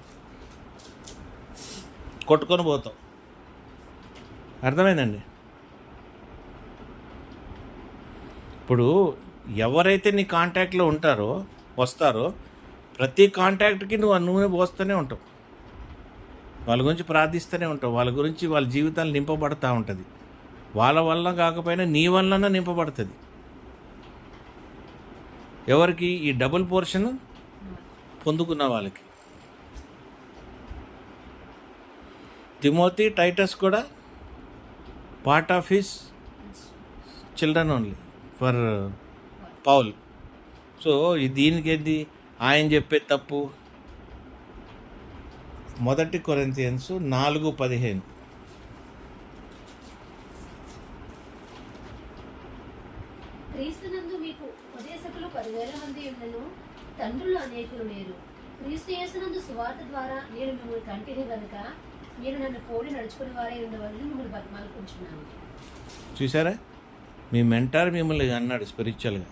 కొట్టుకొని పోతాం. అర్థమైందండి? ఇప్పుడు ఎవరైతే నీ కాంటాక్ట్లో వస్తారో ప్రతి కాంటాక్ట్కి నువ్వు ఆ నూనె పోస్తూనే ఉంటావు. వాళ్ళ గురించి ప్రార్థిస్తూనే ఉంటావు. వాళ్ళ గురించి వాళ్ళ జీవితాలు నింపబడుతూ ఉంటుంది. వాళ్ళ వల్ల కాకపోయినా నీ వలన నింపబడుతుంది. ఎవరికి? ఈ డబుల్ పోర్షన్ పొందుకున్న వాళ్ళకి. తిమోతి, టైటస్ కూడా part of his children only for Paul. So దీనికి ఏంటి ఆయన చెప్పే తప్పు? 1 కొరింథియన్స్ 4:15. క్రీస్తునందు మీకు ఉపదేశకులు 10,000 మంది ఉన్నను, తండ్రులు అనేకులు లేరు. క్రీస్తు యేసునందు సువార్త ద్వారా నేను మిమ్మల్ని కంటిని గనుక మీరు నన్ను పోలి నడుచుకునే వారే ఉండవాలని మిమ్మల్ని బతిమాలుకుంటున్నాను. చూసారా? మీ మెంటార్ మిమ్మల్ని అన్నాడు స్పిరిచువల్గా.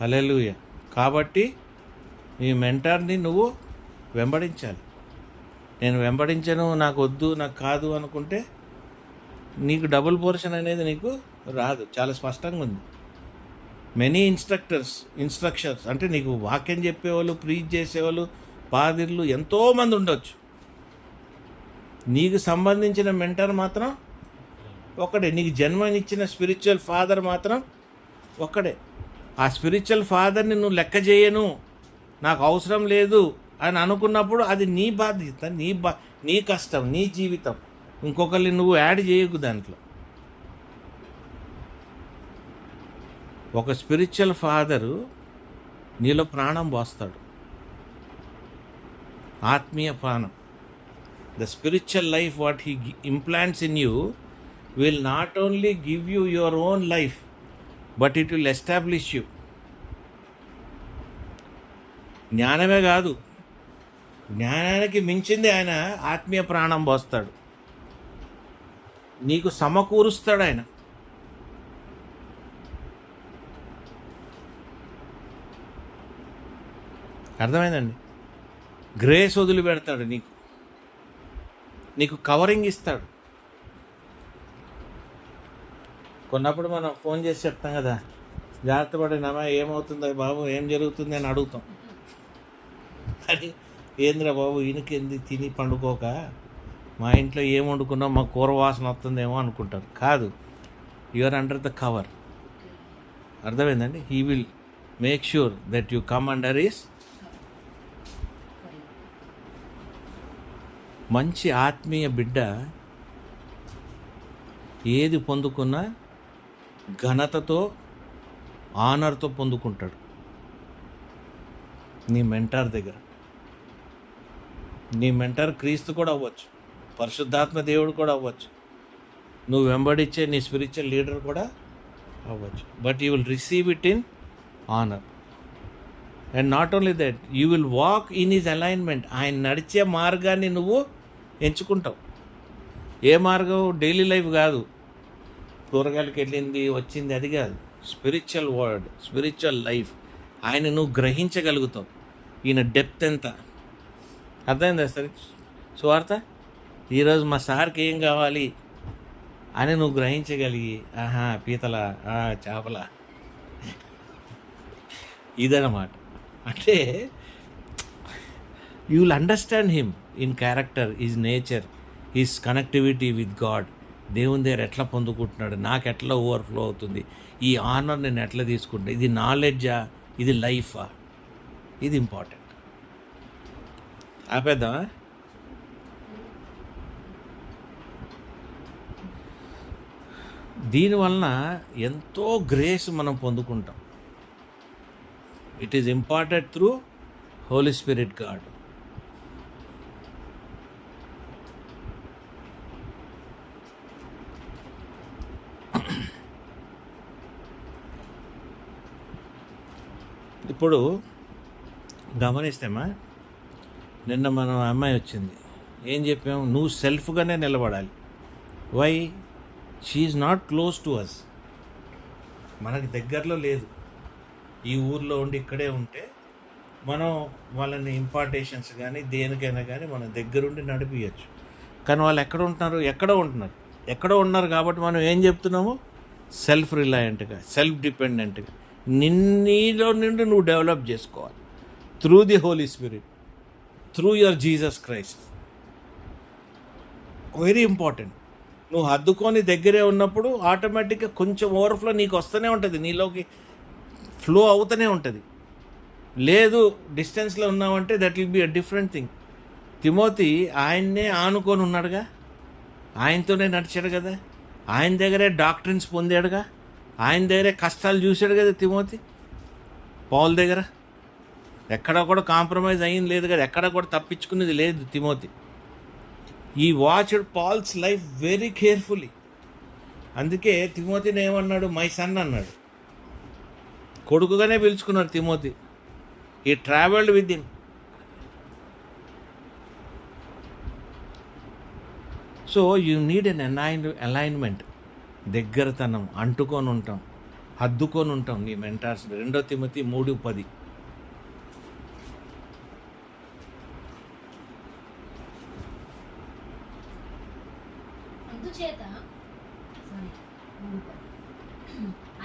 హల్లెలూయా. కాబట్టి మీ మెంటార్ని నువ్వు వెంబడించాలి. నేను వెంబడించను, నాకు వద్దు, నాకు కాదు అనుకుంటే నీకు డబుల్ పోర్షన్ అనేది నీకు రాదు. చాలా స్పష్టంగా ఉంది. మెనీ ఇన్స్ట్రక్షన్స్ అంటే నీకు వాక్యం చెప్పేవాళ్ళు, ప్రీచ్ చేసేవాళ్ళు, పాదిర్లు ఎంతోమంది ఉండొచ్చు. నీకు సంబంధించిన మెంటర్ మాత్రం ఒక్కడే. నీకు జన్మనిచ్చిన స్పిరిచువల్ ఫాదర్ మాత్రం ఒక్కడే. ఆ స్పిరిచువల్ ఫాదర్ని నువ్వు లెక్క చేయను, నాకు అవసరం లేదు అని అనుకున్నప్పుడు అది నీ బాధ్యత, నీ కష్టం, నీ జీవితం. ఇంకొకరిని నువ్వు యాడ్ చేయకు దాంట్లో. ఒక స్పిరిచువల్ ఫాదరు నీలో ప్రాణం పోస్తాడు, ఆత్మీయ ప్రాణం. The spiritual life what he implants in you will not only give you your own life but it will establish you. జ్ఞానమే కాదు, జ్ఞానానికి మించింది ఆయన ఆత్మీయ ప్రాణం పోస్తాడు, నీకు సమకూరుస్తాడు ఆయన. అర్థమైందండి? గ్రేస్ వదిలిపెడతాడు, నీకు కవరింగ్ ఇస్తాడు. కొన్నప్పుడు మనం ఫోన్ చేసి చెప్తాం కదా, జాగ్రత్త పడినామా, ఏమవుతుందో బాబు, ఏం జరుగుతుంది అని అడుగుతాం. అని ఏంద్రా బాబు ఈయనకేంది తిని పండుకోక, మా ఇంట్లో ఏం వండుకున్నాం, మా కూర వాసన వస్తుందేమో అనుకుంటారు. కాదు, you are under the cover. అర్థమైందండి? He will make sure that you come under his. మంచి ఆత్మీయ బిడ్డ ఏది పొందుకున్నా ఘనతతో, ఆనర్తో పొందుకుంటాడు నీ మెంటార్ దగ్గర. నీ మెంటార్ క్రీస్తు కూడా అవ్వచ్చు, పరిశుద్ధాత్మ దేవుడు కూడా అవ్వచ్చు, నువ్వు వెంబడించే నీ స్పిరిచువల్ లీడర్ కూడా అవ్వచ్చు. But you will receive it in honour. And not only that, you will walk in his alignment. ఆయన నడిచే మార్గాన్ని నువ్వు ఎంచుకుంటావు. ఏ మార్గం? డైలీ లైఫ్ కాదు, కూరగాయలకు వెళ్ళింది వచ్చింది అది కాదు. స్పిరిచువల్ వర్డ్, స్పిరిచువల్ లైఫ్ ఆయన నువ్వు గ్రహించగలుగుతావు. ఈయన డెప్త్ ఎంత అర్థమైందా సరే సువార్త? ఈరోజు మా సార్కి ఏం కావాలి అని నువ్వు గ్రహించగలిగి, ఆహా పీతల, చేపల, ఇదన్నమాట. అంటే you will understand him in character, his nature, his connectivity with God. దేవుని దగ్గర ఎట్లా పొందుకుంటున్నాడు, నాకు ఎట్లా ఓవర్ఫ్లో అవుతుంది, ఈ ఆనర్ నేను ఎట్లా తీసుకుంటా, ఇది నాలెడ్జా, ఇది లైఫా, ఇది ఇంపార్టెంట్. ఆపేద్దామా? దీనివలన ఎంతో గ్రేస్ మనం పొందుకుంటాం. It is important through holy spirit God. ఇప్పుడు గమనిస్తేమా, నిన్న మన అమ్మాయి వచ్చింది, ఏం చెప్పాము? నువ్వు సెల్ఫ్గానే నిలబడాలి. Why? She's not close to us. మనకి దగ్గరలో లేదు, ఈ ఊర్లో ఉండి ఇక్కడే ఉంటే మనం వాళ్ళని ఇంపార్టేషన్స్ కానీ దేనికైనా కానీ మన దగ్గరుండి నడిపించచ్చు. కానీ వాళ్ళు ఎక్కడ ఉంటున్నారు? ఎక్కడో ఉన్నారు కాబట్టి మనం ఏం చెప్తున్నాము? సెల్ఫ్ రిలయంట్గా, సెల్ఫ్ డిపెండెంట్గా నీలో నుండి నువ్వు డెవలప్ చేసుకోవాలి through the Holy Spirit, through your Jesus Christ. Very important. నువ్వు హద్దుకొని దగ్గరే ఉన్నప్పుడు ఆటోమేటిక్గా కొంచెం ఓవర్ఫ్లో నీకు వస్తూనే ఉంటుంది, నీలోకి ఫ్లో అవుతూనే ఉంటుంది. లేదు డిస్టెన్స్లో ఉన్నామంటే that will be a different thing. Timothy ఆయన్నే ఆనుకొని ఉన్నాడుగా, ఆయనతోనే నడిచాడు కదా, ఆయన దగ్గరే డాక్టరీన్స్ పొందాడుగా, ఆయన దగ్గరే కష్టాలు చూశాడు కదా తిమోతి. పౌల్ దగ్గర ఎక్కడ కూడా కాంప్రమైజ్ అయ్యింది లేదు కదా, ఎక్కడ కూడా తప్పించుకునేది లేదు Timothy. He watched Paul's life very carefully. అందుకే తిమోతిని ఏమన్నాడు? మై సన్ అన్నాడు. కొడుకుగానే పిలుచుకున్నాడు Timothy. He travelled with him. So you need an alignment. దగ్గరతనం, అంటుకొని ఉంటాం, హద్దుకొని ఉంటాం నీ మెంటార్స్. 2 తిమోతి 3:10. అందుచేత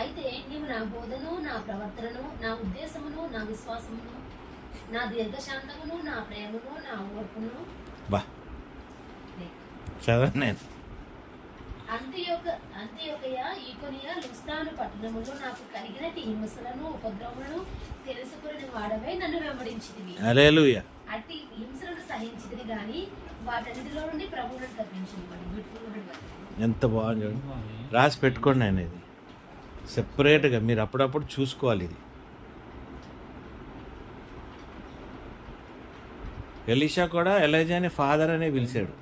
అయితే నీవు నా బోధను, నా ప్రవర్తనను, నా ఉద్దేశమును, నా విశ్వాసమును, నా దీర్ఘశాంతమును, నా ప్రేమను, నా ఓర్పును చదవండి. నేను అంత్యొకయ, ఈకొనియ, లుస్త్రాను పట్టణములో నాకు కలిగినట్టి హింసలను, ఉపద్రవములను తెలుసుకుని వాడవై నన్ను వెంబడించితివి. హల్లెలూయా. అట్టి హింసలను సహించితిని గాని వాటన్నిటిలో నుండి ప్రభువును తప్పించుకుని. ఎంత బాగుంది, రాసి పెట్టుకోండి. ఆయన ఇది సెపరేట్గా మీరు అప్పుడప్పుడు చూసుకోవాలి. ఇది ఎలీషా కూడా ఎలైజాని ఫాదర్ అనే పిలిచాడు.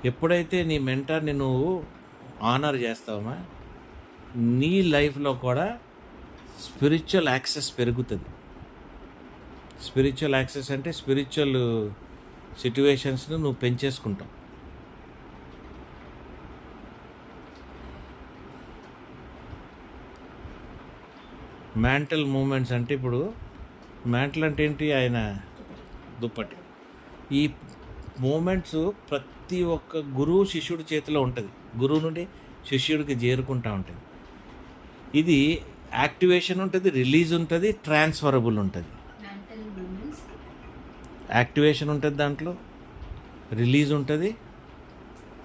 ఎప్పుడైతే నీ మెంటర్ని నువ్వు ఆనర్ చేస్తావా, నీ లైఫ్లో కూడా స్పిరిచువల్ యాక్సెస్ పెరుగుతుంది. స్పిరిచువల్ యాక్సెస్ అంటే స్పిరిచువల్ సిట్యువేషన్స్ను నువ్వు పెంచేసుకుంటావు. మ్యాంటల్ మూమెంట్స్ అంటే ఇప్పుడు మ్యాంటల్ అంటే ఏంటి? ఆయన దుప్పటి. ఈ మూమెంట్స్ ప్రతి ఒక్క గురువు శిష్యుడి చేతిలో ఉంటుంది. గురువు నుండి శిష్యుడికి చేరుకుంటూ ఉంటుంది. ఇది యాక్టివేషన్ ఉంటుంది, రిలీజ్ ఉంటుంది, ట్రాన్స్ఫరబుల్ ఉంటుంది. మెంటల్ మూమెంట్స్ యాక్టివేషన్ ఉంటుంది, దాంట్లో రిలీజ్ ఉంటుంది,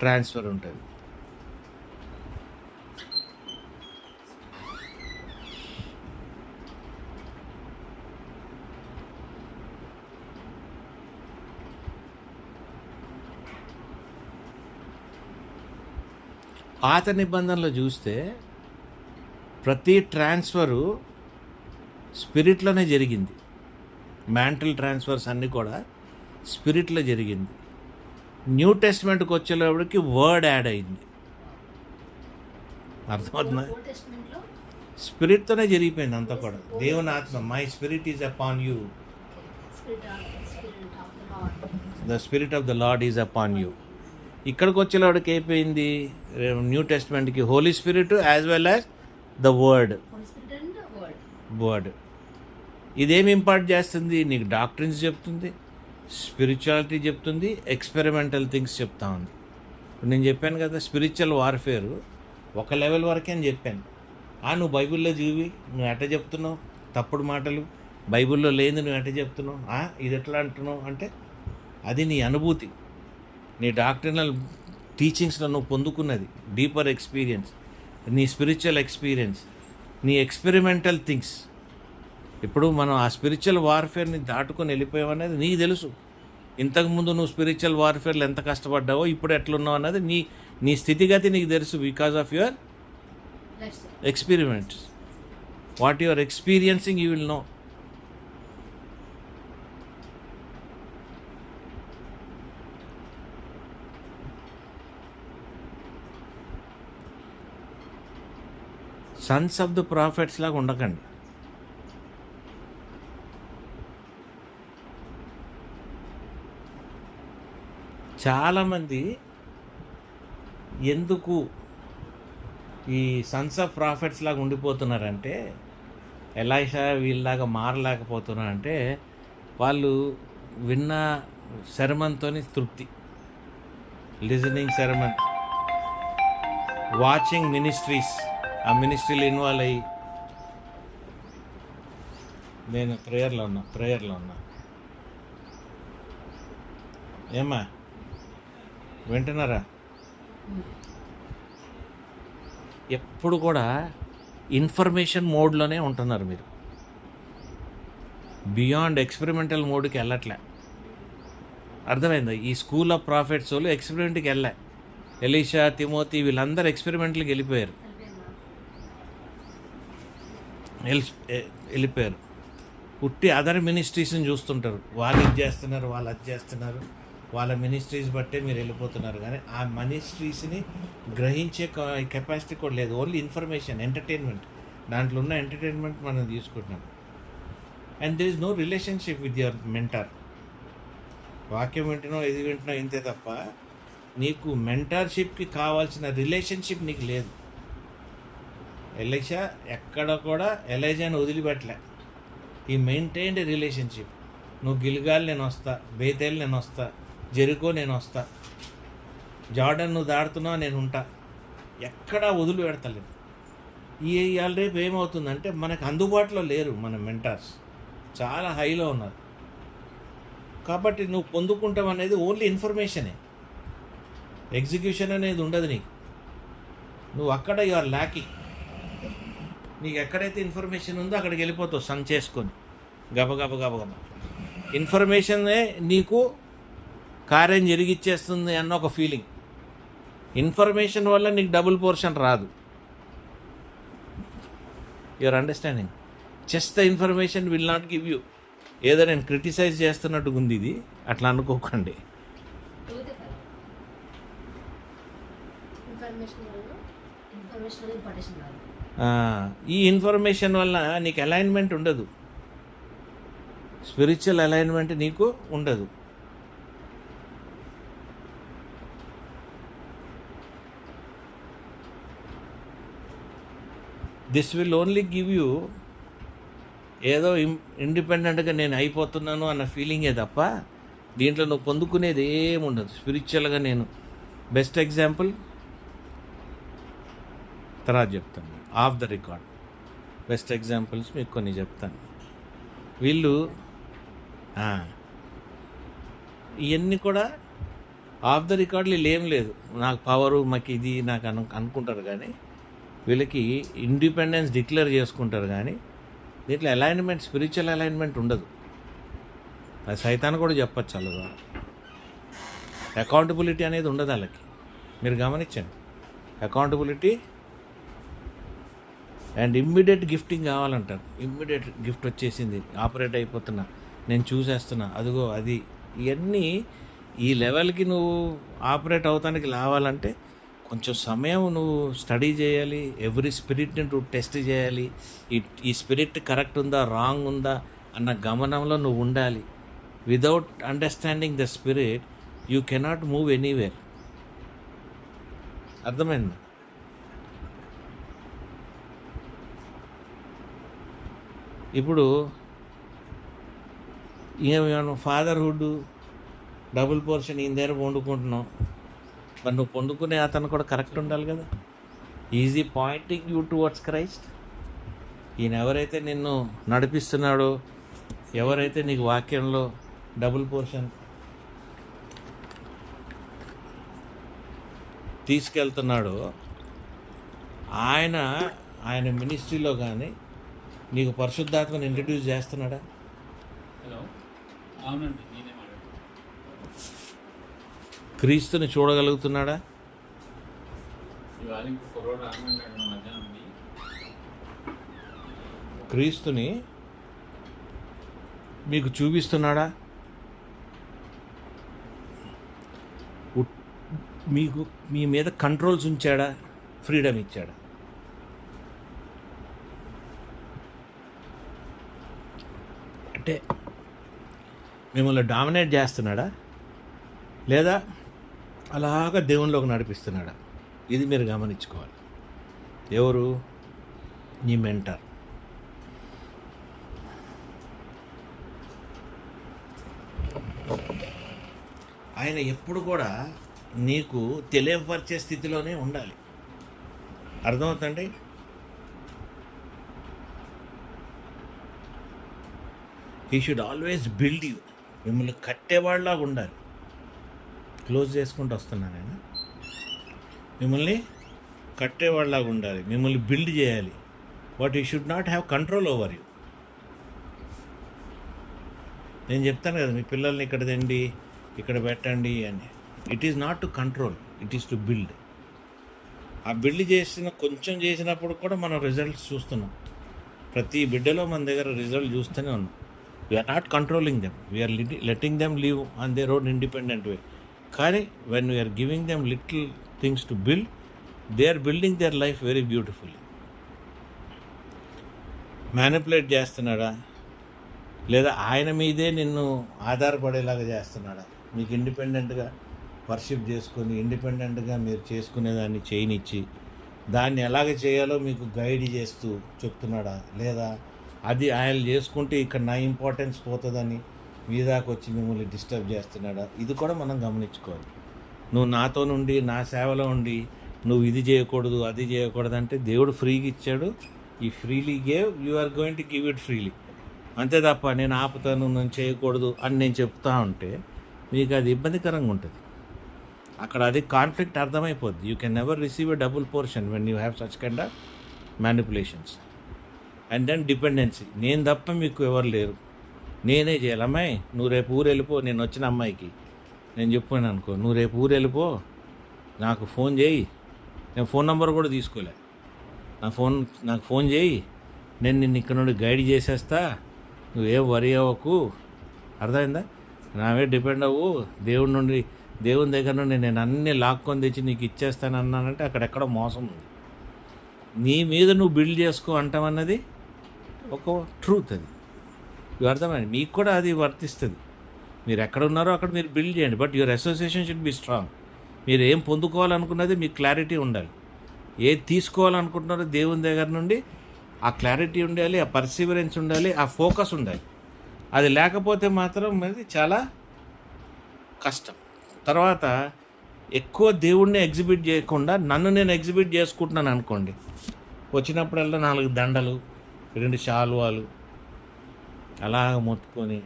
ట్రాన్స్ఫర్ ఉంటుంది. పాత నిబంధనలు చూస్తే ప్రతి ట్రాన్స్ఫరు స్పిరిట్లోనే జరిగింది. మ్యాంటల్ ట్రాన్స్ఫర్స్ అన్నీ కూడా స్పిరిట్లో జరిగింది. న్యూ టెస్ట్మెంట్కి వచ్చేటప్పటికి వర్డ్ యాడ్ అయింది. అర్థమవుతుందా? ఓల్డ్ టెస్టమెంట్ లో స్పిరిట్తోనే జరిగిపోయింది అంతా కూడా. దేవుని ఆత్మ, my spirit is upon you, spirit of the Lord. The spirit of the Lord is upon you. ఇక్కడికి వచ్చేవాడికి అయిపోయింది న్యూ టెస్ట్మెంట్కి holy spirit as well as the word. Holy spirit and word. Word ఇదేమి ఇంపార్ట్ చేస్తుంది? నీకు డాక్ట్రిన్స్ చెప్తుంది, స్పిరిచువాలిటీ చెప్తుంది, ఎక్స్పెరిమెంటల్ థింగ్స్ చెప్తా ఉంది. ఇప్పుడు నేను చెప్పాను కదా, స్పిరిచువల్ వార్ఫేర్ ఒక లెవెల్ వరకే అని చెప్పాను. నువ్వు బైబిల్లో చూవి, నువ్వు ఎట్ట చెప్తున్నావు తప్పుడు మాటలు, బైబిల్లో లేదు నువ్వు ఎట్ట చెప్తున్నావు, ఇది ఎట్లా అంటున్నావు అంటే అది నీ అనుభూతి, నీ డాక్టరినల్ టీచింగ్స్లో నువ్వు పొందుకున్నది డీపర్ ఎక్స్పీరియన్స్, నీ స్పిరిచువల్ ఎక్స్పీరియన్స్, నీ ఎక్స్పెరిమెంటల్ థింగ్స్. ఇప్పుడు మనం ఆ స్పిరిచువల్ వార్ఫేర్ని దాటుకొని వెళ్ళిపోయామనేది నీకు తెలుసు. ఇంతకుముందు నువ్వు స్పిరిచువల్ వార్ఫేర్లో ఎంత కష్టపడ్డావో ఇప్పుడు ఎట్లున్నావు అన్నది నీ స్థితిగతి నీకు తెలుసు. Because of your life style. Experiments, what you are experiencing you will know. Sons of the prophets లాగా ఉండకండి. చాలామంది ఎందుకు ఈ సన్స్ ఆఫ్ ప్రాఫిట్స్ లాగా ఉండిపోతున్నారంటే, ఎలైషా వీళ్ళలాగా మారలేకపోతున్నారంటే వాళ్ళు విన్న శరమంతో తృప్తి, లిజనింగ్ శరమన్, వాచింగ్ మినిస్ట్రీస్, ఆ మినిస్ట్రీలో ఇన్వాల్వ్ అయ్యి. నేను ప్రేయర్లో ఉన్నా. ఏమ్మా వింటున్నారా? ఎప్పుడు కూడా ఇన్ఫర్మేషన్ మోడ్లోనే ఉంటున్నారు మీరు. బియాండ్ ఎక్స్పెరిమెంటల్ మోడ్కి వెళ్ళట్లే. అర్థమైందా? ఈ స్కూల్ ఆఫ్ ప్రాఫిట్స్ వాళ్ళు ఎక్స్పెరిమెంట్కి వెళ్ళా. ఎలీషా, తిమోతి వీళ్ళందరూ ఎక్స్పెరిమెంట్లకి వెళ్ళిపోయారు. పుట్టి అదర్ మినిస్ట్రీస్ని చూస్తుంటారు. వాళ్ళు ఇది చేస్తున్నారు, వాళ్ళు అది చేస్తున్నారు, వాళ్ళ మినిస్ట్రీస్ బట్టే మీరు వెళ్ళిపోతున్నారు. కానీ ఆ మినిస్ట్రీస్ని గ్రహించే కెపాసిటీ కూడా లేదు. ఓన్లీ ఇన్ఫర్మేషన్, ఎంటర్టైన్మెంట్, దాంట్లో ఉన్న ఎంటర్టైన్మెంట్ మనం తీసుకుంటున్నాం. And there is no relationship with your mentor. వాక్యం వింటున్నావు, ఇది వింటున్నావు, ఇంతే తప్ప నీకు మెంటర్షిప్కి కావాల్సిన రిలేషన్షిప్ నీకు లేదు. ఎలీషా ఎక్కడ కూడా ఎలైజాని వదిలిపెట్టలే. ఈ మెయింటైన్డ్ రిలేషన్షిప్. నువ్వు గిల్గాల్ నేను వస్తా, బేతేల్ నేను వస్తా, జెరికో నేను వస్తా, జార్డన్ నువ్వు దాడుతున్నావు నేను ఉంటా, ఎక్కడా వదిలి పెడతలేదు. ఇవాళ రేపు ఏమవుతుందంటే మనకు అందుబాటులో లేరు మన మెంటార్స్, చాలా హైలో ఉన్నారు. కాబట్టి నువ్వు పొందుకుంటావు అనేది ఓన్లీ ఇన్ఫర్మేషనే, ఎగ్జిక్యూషన్ అనేది ఉండదు నీకు. నువ్వు అక్కడ యు ఆర్ ల్యాకింగ్. నీకు ఎక్కడైతే ఇన్ఫర్మేషన్ ఉందో అక్కడికి వెళ్ళిపోతావు సన్ చేసుకొని గబగబ. ఇన్ఫర్మేషనే నీకు కార్యం జరిగిచ్చేస్తుంది అన్న ఒక ఫీలింగ్. ఇన్ఫర్మేషన్ వల్ల నీకు డబుల్ పోర్షన్ రాదు. Your understanding? Just the information will not give you. ఏదో నేను క్రిటిసైజ్ చేస్తున్నట్టుగా ఉంది ఇది, అట్లా అనుకోకండి. ఇన్ఫర్మేషన్ వల్ల ఇన్ఫర్మేషన్ ఇంపార్టేషన్ కాదు. ఈ ఇన్ఫర్మేషన్ వల్ల నీకు అలైన్మెంట్ ఉండదు, స్పిరిచువల్ అలైన్మెంట్ నీకు ఉండదు. This will only give you ఏదో ఇండిపెండెంట్గా నేను అయిపోతున్నాను అన్న ఫీలింగే తప్ప దీంట్లో నువ్వు పొందుకునేది ఏముండదు స్పిరిచువల్గా. నేను బెస్ట్ ఎగ్జాంపుల్ తర్వాత చెప్తాను, of the record best examples మీకు కొన్ని చెప్తాను. వీళ్ళు ఇవన్నీ కూడా ఆఫ్ ద రికార్డులు వీళ్ళు ఏం లేదు, నాకు పవరు మాకు ఇది నాకు అనుకుంటారు, కానీ వీళ్ళకి ఇండిపెండెన్స్ డిక్లేర్ చేసుకుంటారు, కానీ దీంట్లో అలైన్మెంట్, స్పిరిచువల్ అలైన్మెంట్ ఉండదు. అది సైతాన్ కూడా చెప్పచ్చు వాళ్ళ ద్వారా. అకౌంటబిలిటీ అనేది ఉండదు వాళ్ళకి. మీరు గమనించండి, అకౌంటబిలిటీ అండ్ ఇమ్మీడియట్ గిఫ్టింగ్ కావాలంటారు. ఇమ్మీడియట్ గిఫ్ట్ వచ్చేసింది, ఆపరేట్ అయిపోతున్నా, నేను చూసేస్తున్నా, అదిగో అది. ఇవన్నీ ఈ లెవెల్కి నువ్వు ఆపరేట్ అవుతానికి రావాలంటే కొంచెం సమయం నువ్వు స్టడీ చేయాలి. ఎవ్రీ స్పిరిట్ని నువ్వు టెస్ట్ చేయాలి. ఈ స్పిరిట్ కరెక్ట్ ఉందా రాంగ్ ఉందా అన్న గమనంలో నువ్వు ఉండాలి. Without understanding the spirit you cannot move anywhere. అర్థమైంది? ఇప్పుడు ఏమేమో ఫాదర్హుడ్ డబుల్ పోర్షన్ ఈయన దగ్గర వండుకుంటున్నావు, మరి నువ్వు పొందుకునే అతను కూడా కరెక్ట్ ఉండాలి కదా. He's pointing you towards Christ. ఈయన ఎవరైతే నిన్ను నడిపిస్తున్నాడో, ఎవరైతే నీకు వాక్యంలో డబుల్ పోర్షన్ తీసుకెళ్తున్నాడో ఆయన మినిస్ట్రీలో కానీ నీకు పరిశుద్ధాత్మని ఇంట్రడ్యూస్ చేస్తున్నాడా? హలో, అవునండి, నేనే మాట్లాడుతున్నాను. క్రీస్తుని చూడగలుగుతున్నాడా? ఇవాళ ఇంకో కుర్రోడు రామన్నాడు నా మధ్యాహ్నం నుండి. క్రీస్తుని మీకు చూపిస్తున్నాడా? మీకు మీ మీద కంట్రోల్స్ ఉంచాడా? ఫ్రీడమ్ ఇచ్చాడా? అంటే మిమ్మల్ని డామినేట్ చేస్తున్నాడా, లేదా అలాగా దేవునిలోకి నడిపిస్తున్నాడా? ఇది మీరు గమనించుకోవాలి. ఎవరు? నీ మెంటర్. ఆయన ఎప్పుడు కూడా నీకు తెలియపరిచే స్థితిలోనే ఉండాలి. అర్థమవుతుందండి? He should always build you. మిమ్మల్ని కట్టేవాళ్ళలాగా ఉండాలి. క్లోజ్ చేసుకుంటూ వస్తున్నాను నేను. మిమ్మల్ని కట్టేవాళ్ళలాగా ఉండాలి, మిమ్మల్ని బిల్డ్ చేయాలి. But he should not have control over you. నేను చెప్తాను కదా, మీ పిల్లల్ని ఇక్కడ తిండి, ఇక్కడ పెట్టండి అని. It is not to control, it is to build. ఆ బిల్డ్ కొంచెం చేసినప్పుడు కూడా మనం రిజల్ట్స్ చూస్తున్నాం. ప్రతి బిడ్డలో మన దగ్గర రిజల్ట్ చూస్తూనే ఉన్నాం. We're not controlling them, we're letting them live on their own independent way. కానీ when we're giving them little things to build, they are building their life very beautifully. Manipulate చేస్తున్నాడా, లేదా ఆయన మీదే నిన్ను ఆధారపడేలాగా చేస్తున్నాడా? మీకు ఇండిపెండెంట్గా వర్షిప్ చేసుకొని, ఇండిపెండెంట్గా మీరు చేసుకునేదాన్ని చేయనిచ్చి, దాన్ని ఎలాగ చేయాలో మీకు గైడ్ చేస్తూ చెప్తున్నాడా? లేదా అది ఆయన చేసుకుంటే ఇక్కడ నా ఇంపార్టెన్స్ పోతుందని మీ దాకా వచ్చి మిమ్మల్ని డిస్టర్బ్ చేస్తున్నాడా? ఇది కూడా మనం గమనించుకోవాలి. నువ్వు నాతో నుండి, నా సేవలో ఉండి నువ్వు ఇది చేయకూడదు, అది చేయకూడదు అంటే దేవుడు ఫ్రీగా ఇచ్చాడు. He freely gave, you are going to give it freely. అంతే తప్ప నేను ఆపుతాను, నేను చేయకూడదు అని నేను చెప్తా ఉంటే మీకు అది ఇబ్బందికరంగా ఉంటుంది. అక్కడ అది కాన్ఫ్లిక్ట్ అర్థమైపోద్ది. You can never receive a double portion when you have such kind of manipulations. And then dependency. నేను తప్ప మీకు ఎవరు లేరు, నేనే చేయాలి. అమ్మాయి నువ్వు రేపు ఊరు వెళ్ళిపో. నేను వచ్చిన అమ్మాయికి నేను చెప్పాను అనుకో, నువ్వు రేపు ఊరు వెళ్ళిపో, నాకు ఫోన్ చేయి. నేను ఫోన్ నెంబర్ కూడా తీసుకోలే. నాకు ఫోన్ చేయి, నేను నిన్ను ఇక్కడ నుండి గైడ్ చేసేస్తా, నువ్వేం వరి అవ్వకు. అర్థమైందా? నావే డిపెండ్ అవ్వు. దేవుని దగ్గర నుండి నేను అన్నీ లాక్కొని తెచ్చి నీకు ఇచ్చేస్తాను అన్నానంటే అక్కడెక్కడో మోసం ఉంది. నీ మీద నువ్వు బిల్డ్ చేసుకో అంటాం అన్నది ఒక ట్రూత్. అది ఇవి అర్థమైంది, మీకు కూడా అది వర్తిస్తుంది. మీరు ఎక్కడ ఉన్నారో అక్కడ మీరు బిల్డ్ చేయండి, but your association should be strong. మీరు ఏం పొందుకోవాలనుకున్నది మీకు క్లారిటీ ఉండాలి. ఏది తీసుకోవాలనుకుంటున్నారో దేవుని దగ్గర నుండి ఆ క్లారిటీ ఉండాలి, ఆ పర్సివరెన్స్ ఉండాలి, ఆ ఫోకస్ ఉండాలి. అది లేకపోతే మాత్రం అది చాలా కష్టం. తర్వాత ఎక్కువ దేవుణ్ణి ఎగ్జిబిట్ చేయకుండా నన్ను నేను ఎగ్జిబిట్ చేసుకుంటున్నాను అనుకోండి, వచ్చినప్పుడల్లా 4 దండలు 2 శాలువాలు అలాగ మొత్తుకొని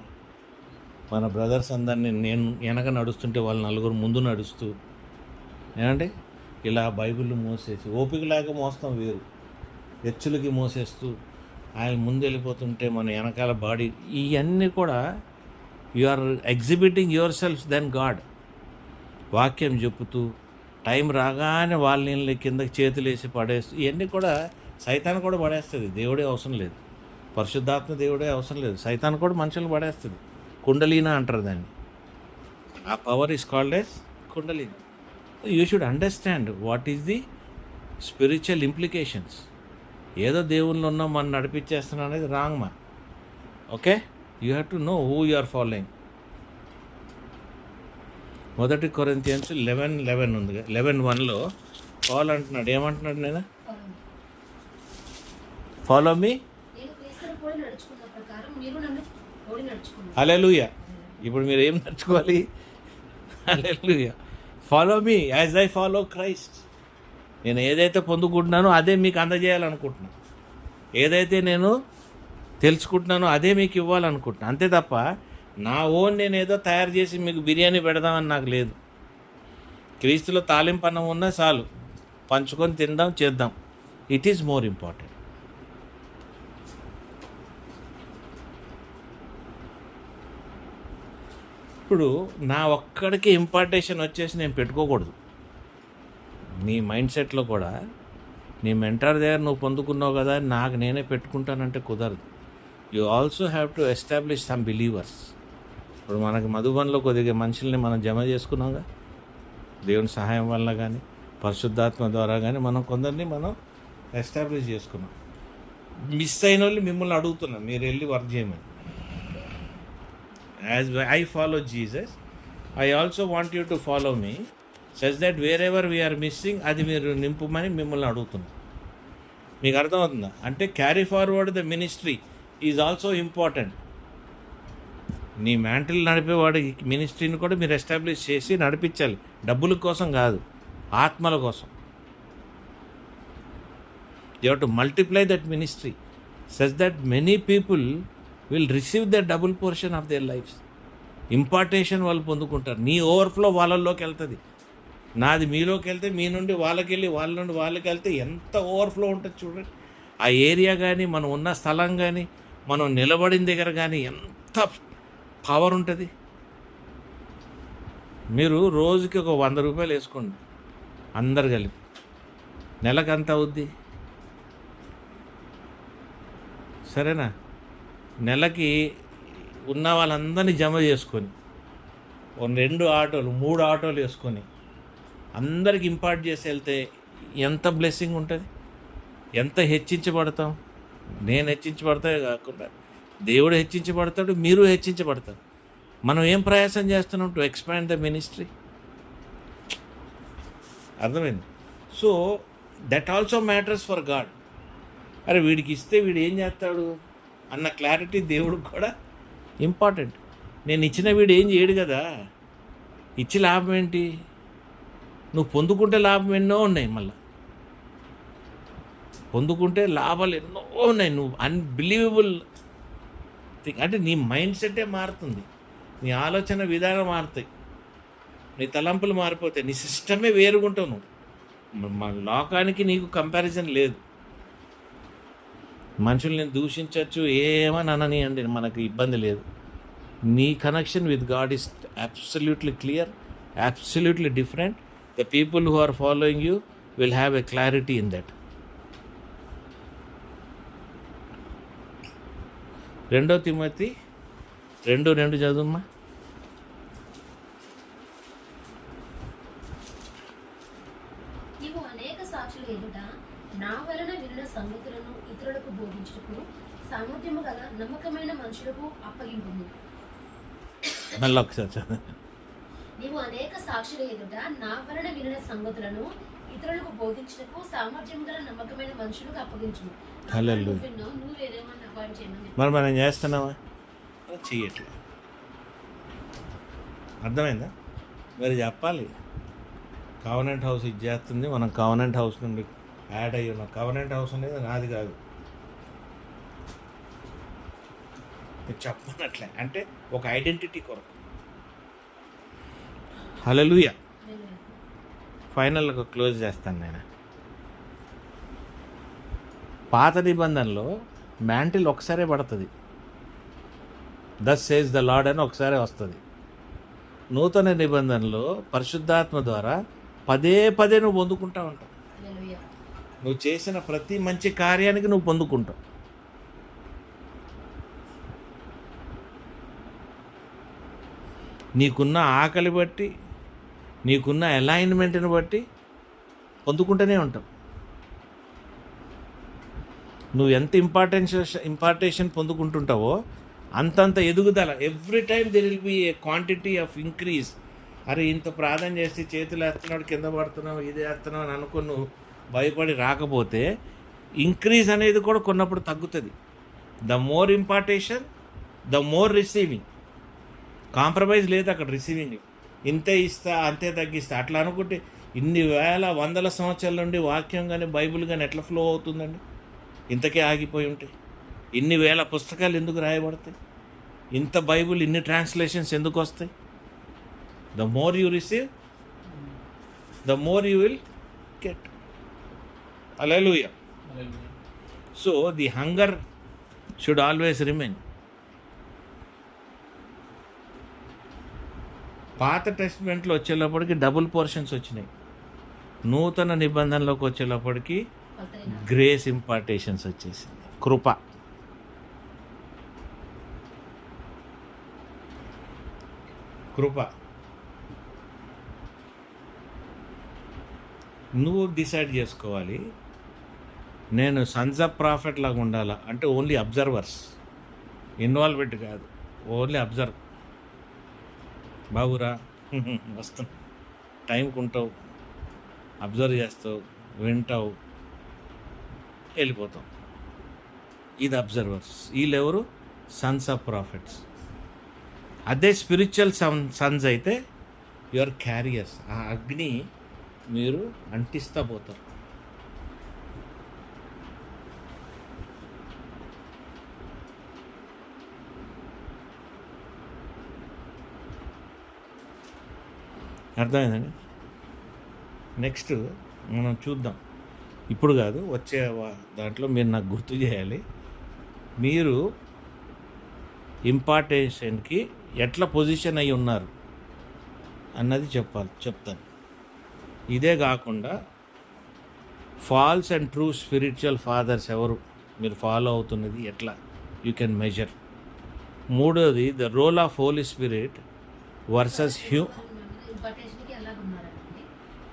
మన బ్రదర్స్ అందరినీ నేను వెనక నడుస్తుంటే వాళ్ళు 4 ముందు నడుస్తూ ఏమంటే ఇలా బైబిల్ మోసేసి ఓపిక లేక మోస్తాం వేరు, హెచ్చులకి మోసేస్తూ ఆయన ముందు వెళ్ళిపోతుంటే మన వెనకాల బాడీ, ఇవన్నీ కూడా you are exhibiting yourself than God. వాక్యం చెప్పుతూ టైం రాగానే వాళ్ళని కిందకి చేతులు వేసి పడేస్తూ ఇవన్నీ కూడా సైతాన్ కూడా పడేస్తుంది. దేవుడే అవసరం లేదు, పరిశుద్ధాత్మ దేవుడే అవసరం లేదు, సైతాన్ కూడా మనుషులు పడేస్తుంది. కుండలీనా అంటారు దాన్ని. ఆ power is called as kundalini. You should understand what is the spiritual implications. ఏదో దేవుళ్ళు ఉన్నాం మనం నడిపించేస్తున్నాం అనేది రాంగ్ మా. Okay, you have to know who you are following. 1 Corinthians 11:11 ఉంది, 11:1లో పాల్ అంటున్నాడు, ఏమంటున్నాడు? నేను ఫాలో మీ, నేను క్రీస్తును పోలి నడుచుకున్న ప్రకారం మీరు నన్ను పోలి నడుచుకున్నారు. హల్లెలూయా. ఇప్పుడు మీరు ఏం నడుచుకోవాలి? Hallelujah. Follow me as I follow Christ. నేను ఏదైతే పొందుకుంటున్నానో అదే మీకు అందజేయాలనుకుంటున్నాను, ఏదైతే నేను తెలుసుకుంటున్నానో అదే మీకు ఇవ్వాలనుకుంటున్నాను. అంతే తప్ప నా ఓన్ నేను ఏదో తయారు చేసి మీకు బిర్యానీ పెడదామని నాకు లేదు. క్రీస్తులో తాలింపన్నం ఉన్నా చాలు, పంచుకొని తిందాం, చేద్దాం. It is more important. ఇప్పుడు నా ఒక్కడికి ఇంపార్టేషన్ వచ్చేసి నేను పెట్టుకోకూడదు. నీ మైండ్ సెట్లో కూడా నీ మెంటర్ దగ్గర నువ్వు పొందుకున్నావు కదా నాకు నేనే పెట్టుకుంటానంటే కుదరదు. You also have to establish some believers. ఇప్పుడు మనకి మధుబన్లో కొద్దిగా మనుషుల్ని మనం జమ చేసుకున్నాంగా, దేవుని సహాయం వల్ల కానీ పరిశుద్ధాత్మ ద్వారా కానీ మనం కొందరిని మనం ఎస్టాబ్లిష్ చేసుకున్నాం. మిస్ అయిన వాళ్ళు మిమ్మల్ని అడుగుతున్నాం మీరు వెళ్ళి వర్క్ చేయమని. As I follow Jesus, I also want you to follow me such that wherever we are missing అది మీరు నింపుమని మిమ్మల్ని అడుగుతున్నాం. మీకు అర్థమవుతుందా? అంటే carry forward the ministry is also important. నీ మ్యాంటిల్ నడిపేవాడి మినిస్ట్రీని కూడా మీరు ఎస్టాబ్లిష్ చేసి నడిపించాలి. డబ్బుల కోసం కాదు, ఆత్మల కోసం. You have to multiply that ministry such that many people will receive the double portion of their lifes. Impartation వాళ్ళు పొందుకుంటారు. నీ ఓవర్ఫ్లో వాళ్ళల్లోకి వెళ్తుంది, నాది మీలోకి వెళ్తే మీ నుండి వాళ్ళకి వెళ్ళి వాళ్ళ నుండి వాళ్ళకి వెళ్తే ఎంత ఓవర్ఫ్లో ఉంటుంది చూడండి. ఆ ఏరియా కానీ మనం ఉన్న స్థలం కానీ మనం నిలబడిన దగ్గర కానీ ఎంత పవర్ ఉంటుంది. మీరు రోజుకి ఒక 100 రూపాయలు వేసుకోండి అందరు కలిపి, నెలకు అంత అవుద్ది సరేనా? నెలకి ఉన్న వాళ్ళందరినీ జమ చేసుకొని 2 ఆటోలు 3 ఆటోలు వేసుకొని అందరికి ఇంపార్ట్ చేసి వెళ్తే ఎంత బ్లెస్సింగ్ ఉంటుంది, ఎంత హెచ్చించబడతాం. నేను హెచ్చించబడతా కాకుండా దేవుడు హెచ్చించబడతాడు, మీరు హెచ్చించబడతారు. మనం ఏం ప్రయాసం చేస్తున్నాం టు ఎక్స్పాండ్ ద మినిస్ట్రీ. అర్థమైంది? So that also matters for God. అరే వీడికి ఇస్తే వీడు ఏం చేస్తాడు అన్న క్లారిటీ దేవుడికి కూడా ఇంపార్టెంట్. నేను ఇచ్చిన వీడు ఏం చేయడు కదా, ఇచ్చి లాభం ఏంటి? నువ్వు పొందుకుంటే లాభం ఎన్నో ఉన్నాయి, మళ్ళీ పొందుకుంటే లాభాలు ఎన్నో ఉన్నాయి. నువ్వు అన్బిలీవబుల్ థింగ్ అంటే నీ మైండ్ సెట్టే మారుతుంది, నీ ఆలోచన విధానం మారుతాయి, నీ తలంపులు మారిపోతాయి, నీ సిస్టమే వేరుగుంటావు. నువ్వు మన లోకానికి నీకు కంపారిజన్ లేదు. మనుషుల్ని దూషించవచ్చు, ఏమని అననియండి, మనకు ఇబ్బంది లేదు. నీ connection with God is absolutely clear, absolutely different. The people who are following you will have a clarity in that. 2 Timothy 2:2 చదువుమ్మా. నీవు అనేక సాక్షుల ఎదుట నా వలన విన్న సంగతులను ఇతరులకు బోధించుటకు సామర్థ్యము గల నమ్మకమైన మనుషులకు అప్పగింపు. మళ్ళీ ఒకసారి చదువు. నీవు అనేక సాక్షుల ఎదుట నా వలన విన్న సంగతులను ఇతరులకు బోధించుటకు సామర్థ్యం గల నమ్మకమైన మనుషులకు అప్పగించుము. హల్లెలూయా. విన్నావు, నువ్వు వేరేమన్నా అపాయింట్ చేయమని. మరి మనం చేస్తున్నామా? చెయ్యట్లేదు. అర్థమైందా? మరి చెప్పాలి. కవనెంట్ హౌస్ ఇది చేస్తుంది, మనం కవనెంట్ హౌస్ నుండి యాడ్ అయ్యి ఉన్నాం. కవనెంట్ హౌస్ అనేది నాది కాదు, నేను చెప్పనట్లే, అంటే ఒక ఐడెంటిటీ కొరకు. హల్లెలూయా. ఫైనల్గా క్లోజ్ చేస్తాను నేను. పాత నిబంధనలో మ్యాంటిల్ ఒకసారే పడుతుంది, దస్ సేజ్ ద లార్డ్ అని ఒకసారి వస్తుంది. నూతన నిబంధనలో పరిశుద్ధాత్మ ద్వారా పదే పదే నువ్వు పొందుకుంటా ఉంటావు. హల్లెలూయా. నువ్వు చేసిన ప్రతి మంచి కార్యానికి నువ్వు పొందుకుంటావు. నీకున్న ఆకలి బట్టి, నీకున్న అలైన్మెంట్ని బట్టి పొందుకుంటూనే ఉంటావు. నువ్వు ఎంత ఇంపార్టేషన్ పొందుకుంటుంటావో అంతంత ఎదుగుదల. Every time there will be A quantity of increase. అరే ఇంత ప్రార్థన చేస్తే చేతులు వేస్తున్నాడు, కింద పడుతున్నావు, ఇది వేస్తున్నావు అని అనుకుని నువ్వు భయపడి రాకపోతే ఇంక్రీజ్ అనేది కూడా కొన్నప్పుడు తగ్గుతుంది. The more impartation, the more receiving. Compromise లేదు అక్కడ రిసీవింగ్. ఇంతే ఇస్తా, అంతే తగ్గిస్తా అట్లా అనుకుంటే ఇన్ని వేల వందల సంవత్సరాల నుండి వాక్యం కానీ బైబిల్ కానీ ఎట్లా ఫ్లో అవుతుందండి? ఇంతకే ఆగిపోయి ఉంటాయి. ఇన్ని వేల పుస్తకాలు ఎందుకు రాయబడతాయి? ఇంత బైబిల్, ఇన్ని ట్రాన్స్లేషన్స్ ఎందుకు వస్తాయి? The more you receive, the more you will get. Hallelujah. So the hunger should always remain. పాత టెస్ట్మెంట్లో వచ్చేటప్పటికి డబుల్ పోర్షన్స్ వచ్చినాయి. నూతన నిబంధనలోకి వచ్చేటప్పటికి గ్రేస్ ఇంపార్టేషన్స్ వచ్చేసింది, కృప. కృప నువ్వు డిసైడ్ చేసుకోవాలి. నేను సన్స్ ఆఫ్ ప్రాఫిట్ లాగా ఉండాలా అంటే ఓన్లీ అబ్జర్వర్స్, ఇన్వాల్వ్మెంట్ కాదు, ఓన్లీ అబ్జర్వ్. బాబురా వస్తాం, టైంకి ఉంటావు, అబ్జర్వ్ చేస్తావు, వింటావు, వెళ్ళిపోతాం. ఇది అబ్జర్వర్స్. వీళ్ళెవరు? Sons of profits. అదే స్పిరిచువల్ సన్స్ అయితే యువర్ క్యారియర్స్. ఆ అగ్ని మీరు అంటిస్తా పోతారు. అర్థమైందండి? నెక్స్ట్ మనం చూద్దాం. ఇప్పుడు కాదు, వచ్చే దాంట్లో మీరు నాకు గుర్తు చేయాలి. మీరు ఇంపార్టేషన్కి ఎట్లా పొజిషన్ అయి ఉన్నారు అన్నది చెప్తాను. ఇదే కాకుండా false and true spiritual fathers ఎవరు, మీరు ఫాలో అవుతున్నది ఎట్లా, యూ కెన్ మెజర్. మూడోది the role of holy spirit versus ఇంపార్టేషన్కి ఎలా ఉన్నారండి?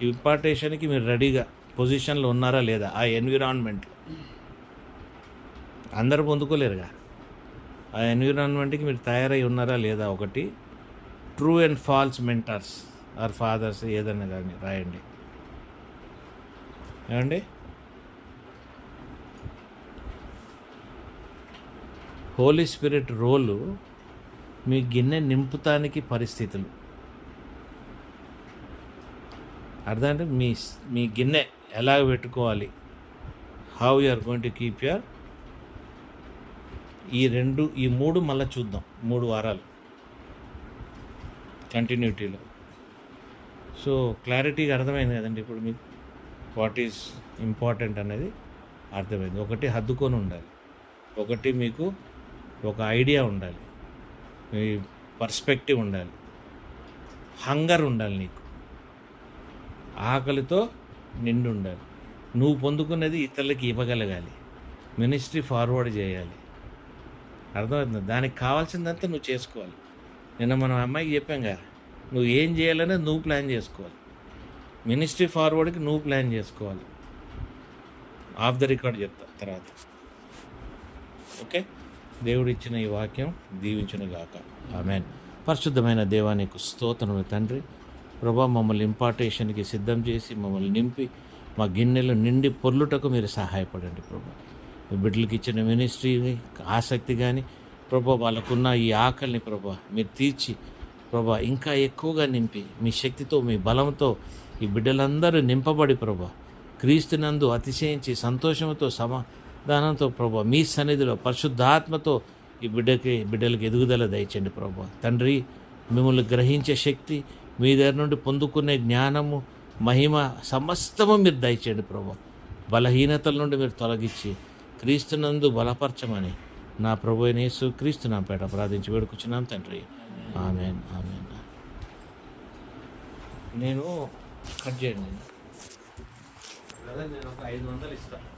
ఇంపార్టేషన్కి మీరు రెడీగా పొజిషన్లో ఉన్నారా లేదా? ఆ ఎన్విరాన్మెంట్ అందరూ పొందుకోలేరుగా. ఆ ఎన్విరాన్మెంట్కి మీరు తయారై ఉన్నారా లేదా? ఒకటి. True and false mentors or fathers ఏదన్నా కానీ రాయండి. ఏమండి? హోలీ స్పిరిట్ రోలు మీ గిన్నె నింపుతానికి పరిస్థితులు. అర్థం అంటే మీ గిన్నె ఎలా పెట్టుకోవాలి, how you are going to keep your. ఈ మూడు మళ్ళీ చూద్దాం 3 వారాలు కంటిన్యూటీలో. సో క్లారిటీగా అర్థమైంది కదండి ఇప్పుడు మీకు వాట్ ఈజ్ ఇంపార్టెంట్ అనేది అర్థమైంది. ఒకటి హద్దుకొని ఉండాలి, ఒకటి మీకు ఒక ఐడియా ఉండాలి, మీ పర్స్పెక్టివ్ ఉండాలి, హంగర్ ఉండాలి, నీకు ఆకలితో నిండి ఉండాలి. నువ్వు పొందుకున్నది ఇతరులకి ఇవ్వగలగాలి, మినిస్ట్రీ ఫార్వర్డ్ చేయాలి. అర్థమవుతుంది? దానికి కావాల్సిందంతా నువ్వు చేసుకోవాలి. నిన్న మనం అమ్మాయికి చెప్పాం కదా, నువ్వు ఏం చేయాలనేది నువ్వు ప్లాన్ చేసుకోవాలి. మినిస్ట్రీ ఫార్వర్డ్కి నువ్వు ప్లాన్ చేసుకోవాలి. ఆఫ్ ద రికార్డ్ చెప్తా తర్వాత. ఓకే, దేవుడు ఇచ్చిన ఈ వాక్యం దీవించును గాక. ఆమేన్. పరిశుద్ధమైన దేవానికి స్తోత్రములు తండ్రి. ప్రభా, మమ్మల్ని ఇంపార్టేషన్కి సిద్ధం చేసి మమ్మల్ని నింపి మా గిన్నెలు నిండి పొర్లుటకు మీరు సహాయపడండి ప్రభా. మీ బిడ్డలకి ఇచ్చిన మినిస్ట్రీని ఆసక్తి కానీ ప్రభా, వాళ్ళకున్న ఈ ఆకలిని ప్రభా మీరు తీర్చి ప్రభా ఇంకా ఎక్కువగా నింపి మీ శక్తితో మీ బలంతో ఈ బిడ్డలందరూ నింపబడి ప్రభా క్రీస్తునందు అతిశయించి సంతోషంతో సమాధానంతో ప్రభా మీ సన్నిధిలో పరిశుద్ధాత్మతో ఈ బిడ్డలకి ఎదుగుదల దయచండి ప్రభా. తండ్రి, మిమ్మల్ని గ్రహించే శక్తి, మీ దగ్గర నుండి పొందుకునే జ్ఞానము, మహిమ సమస్తము మీరు దయచేయండి ప్రభా. బలహీనతల నుండి మీరు తొలగించి క్రీస్తునందు బలపరచమని నా ప్రభు అయిన యేసు క్రీస్తు నా పేట ప్రార్థించి వేడుకుచున్నాను తండ్రి. ఆమేన్, ఆమేన్. నేను కట్ చేయండి. నేను ఒక 500 ఇస్తాను.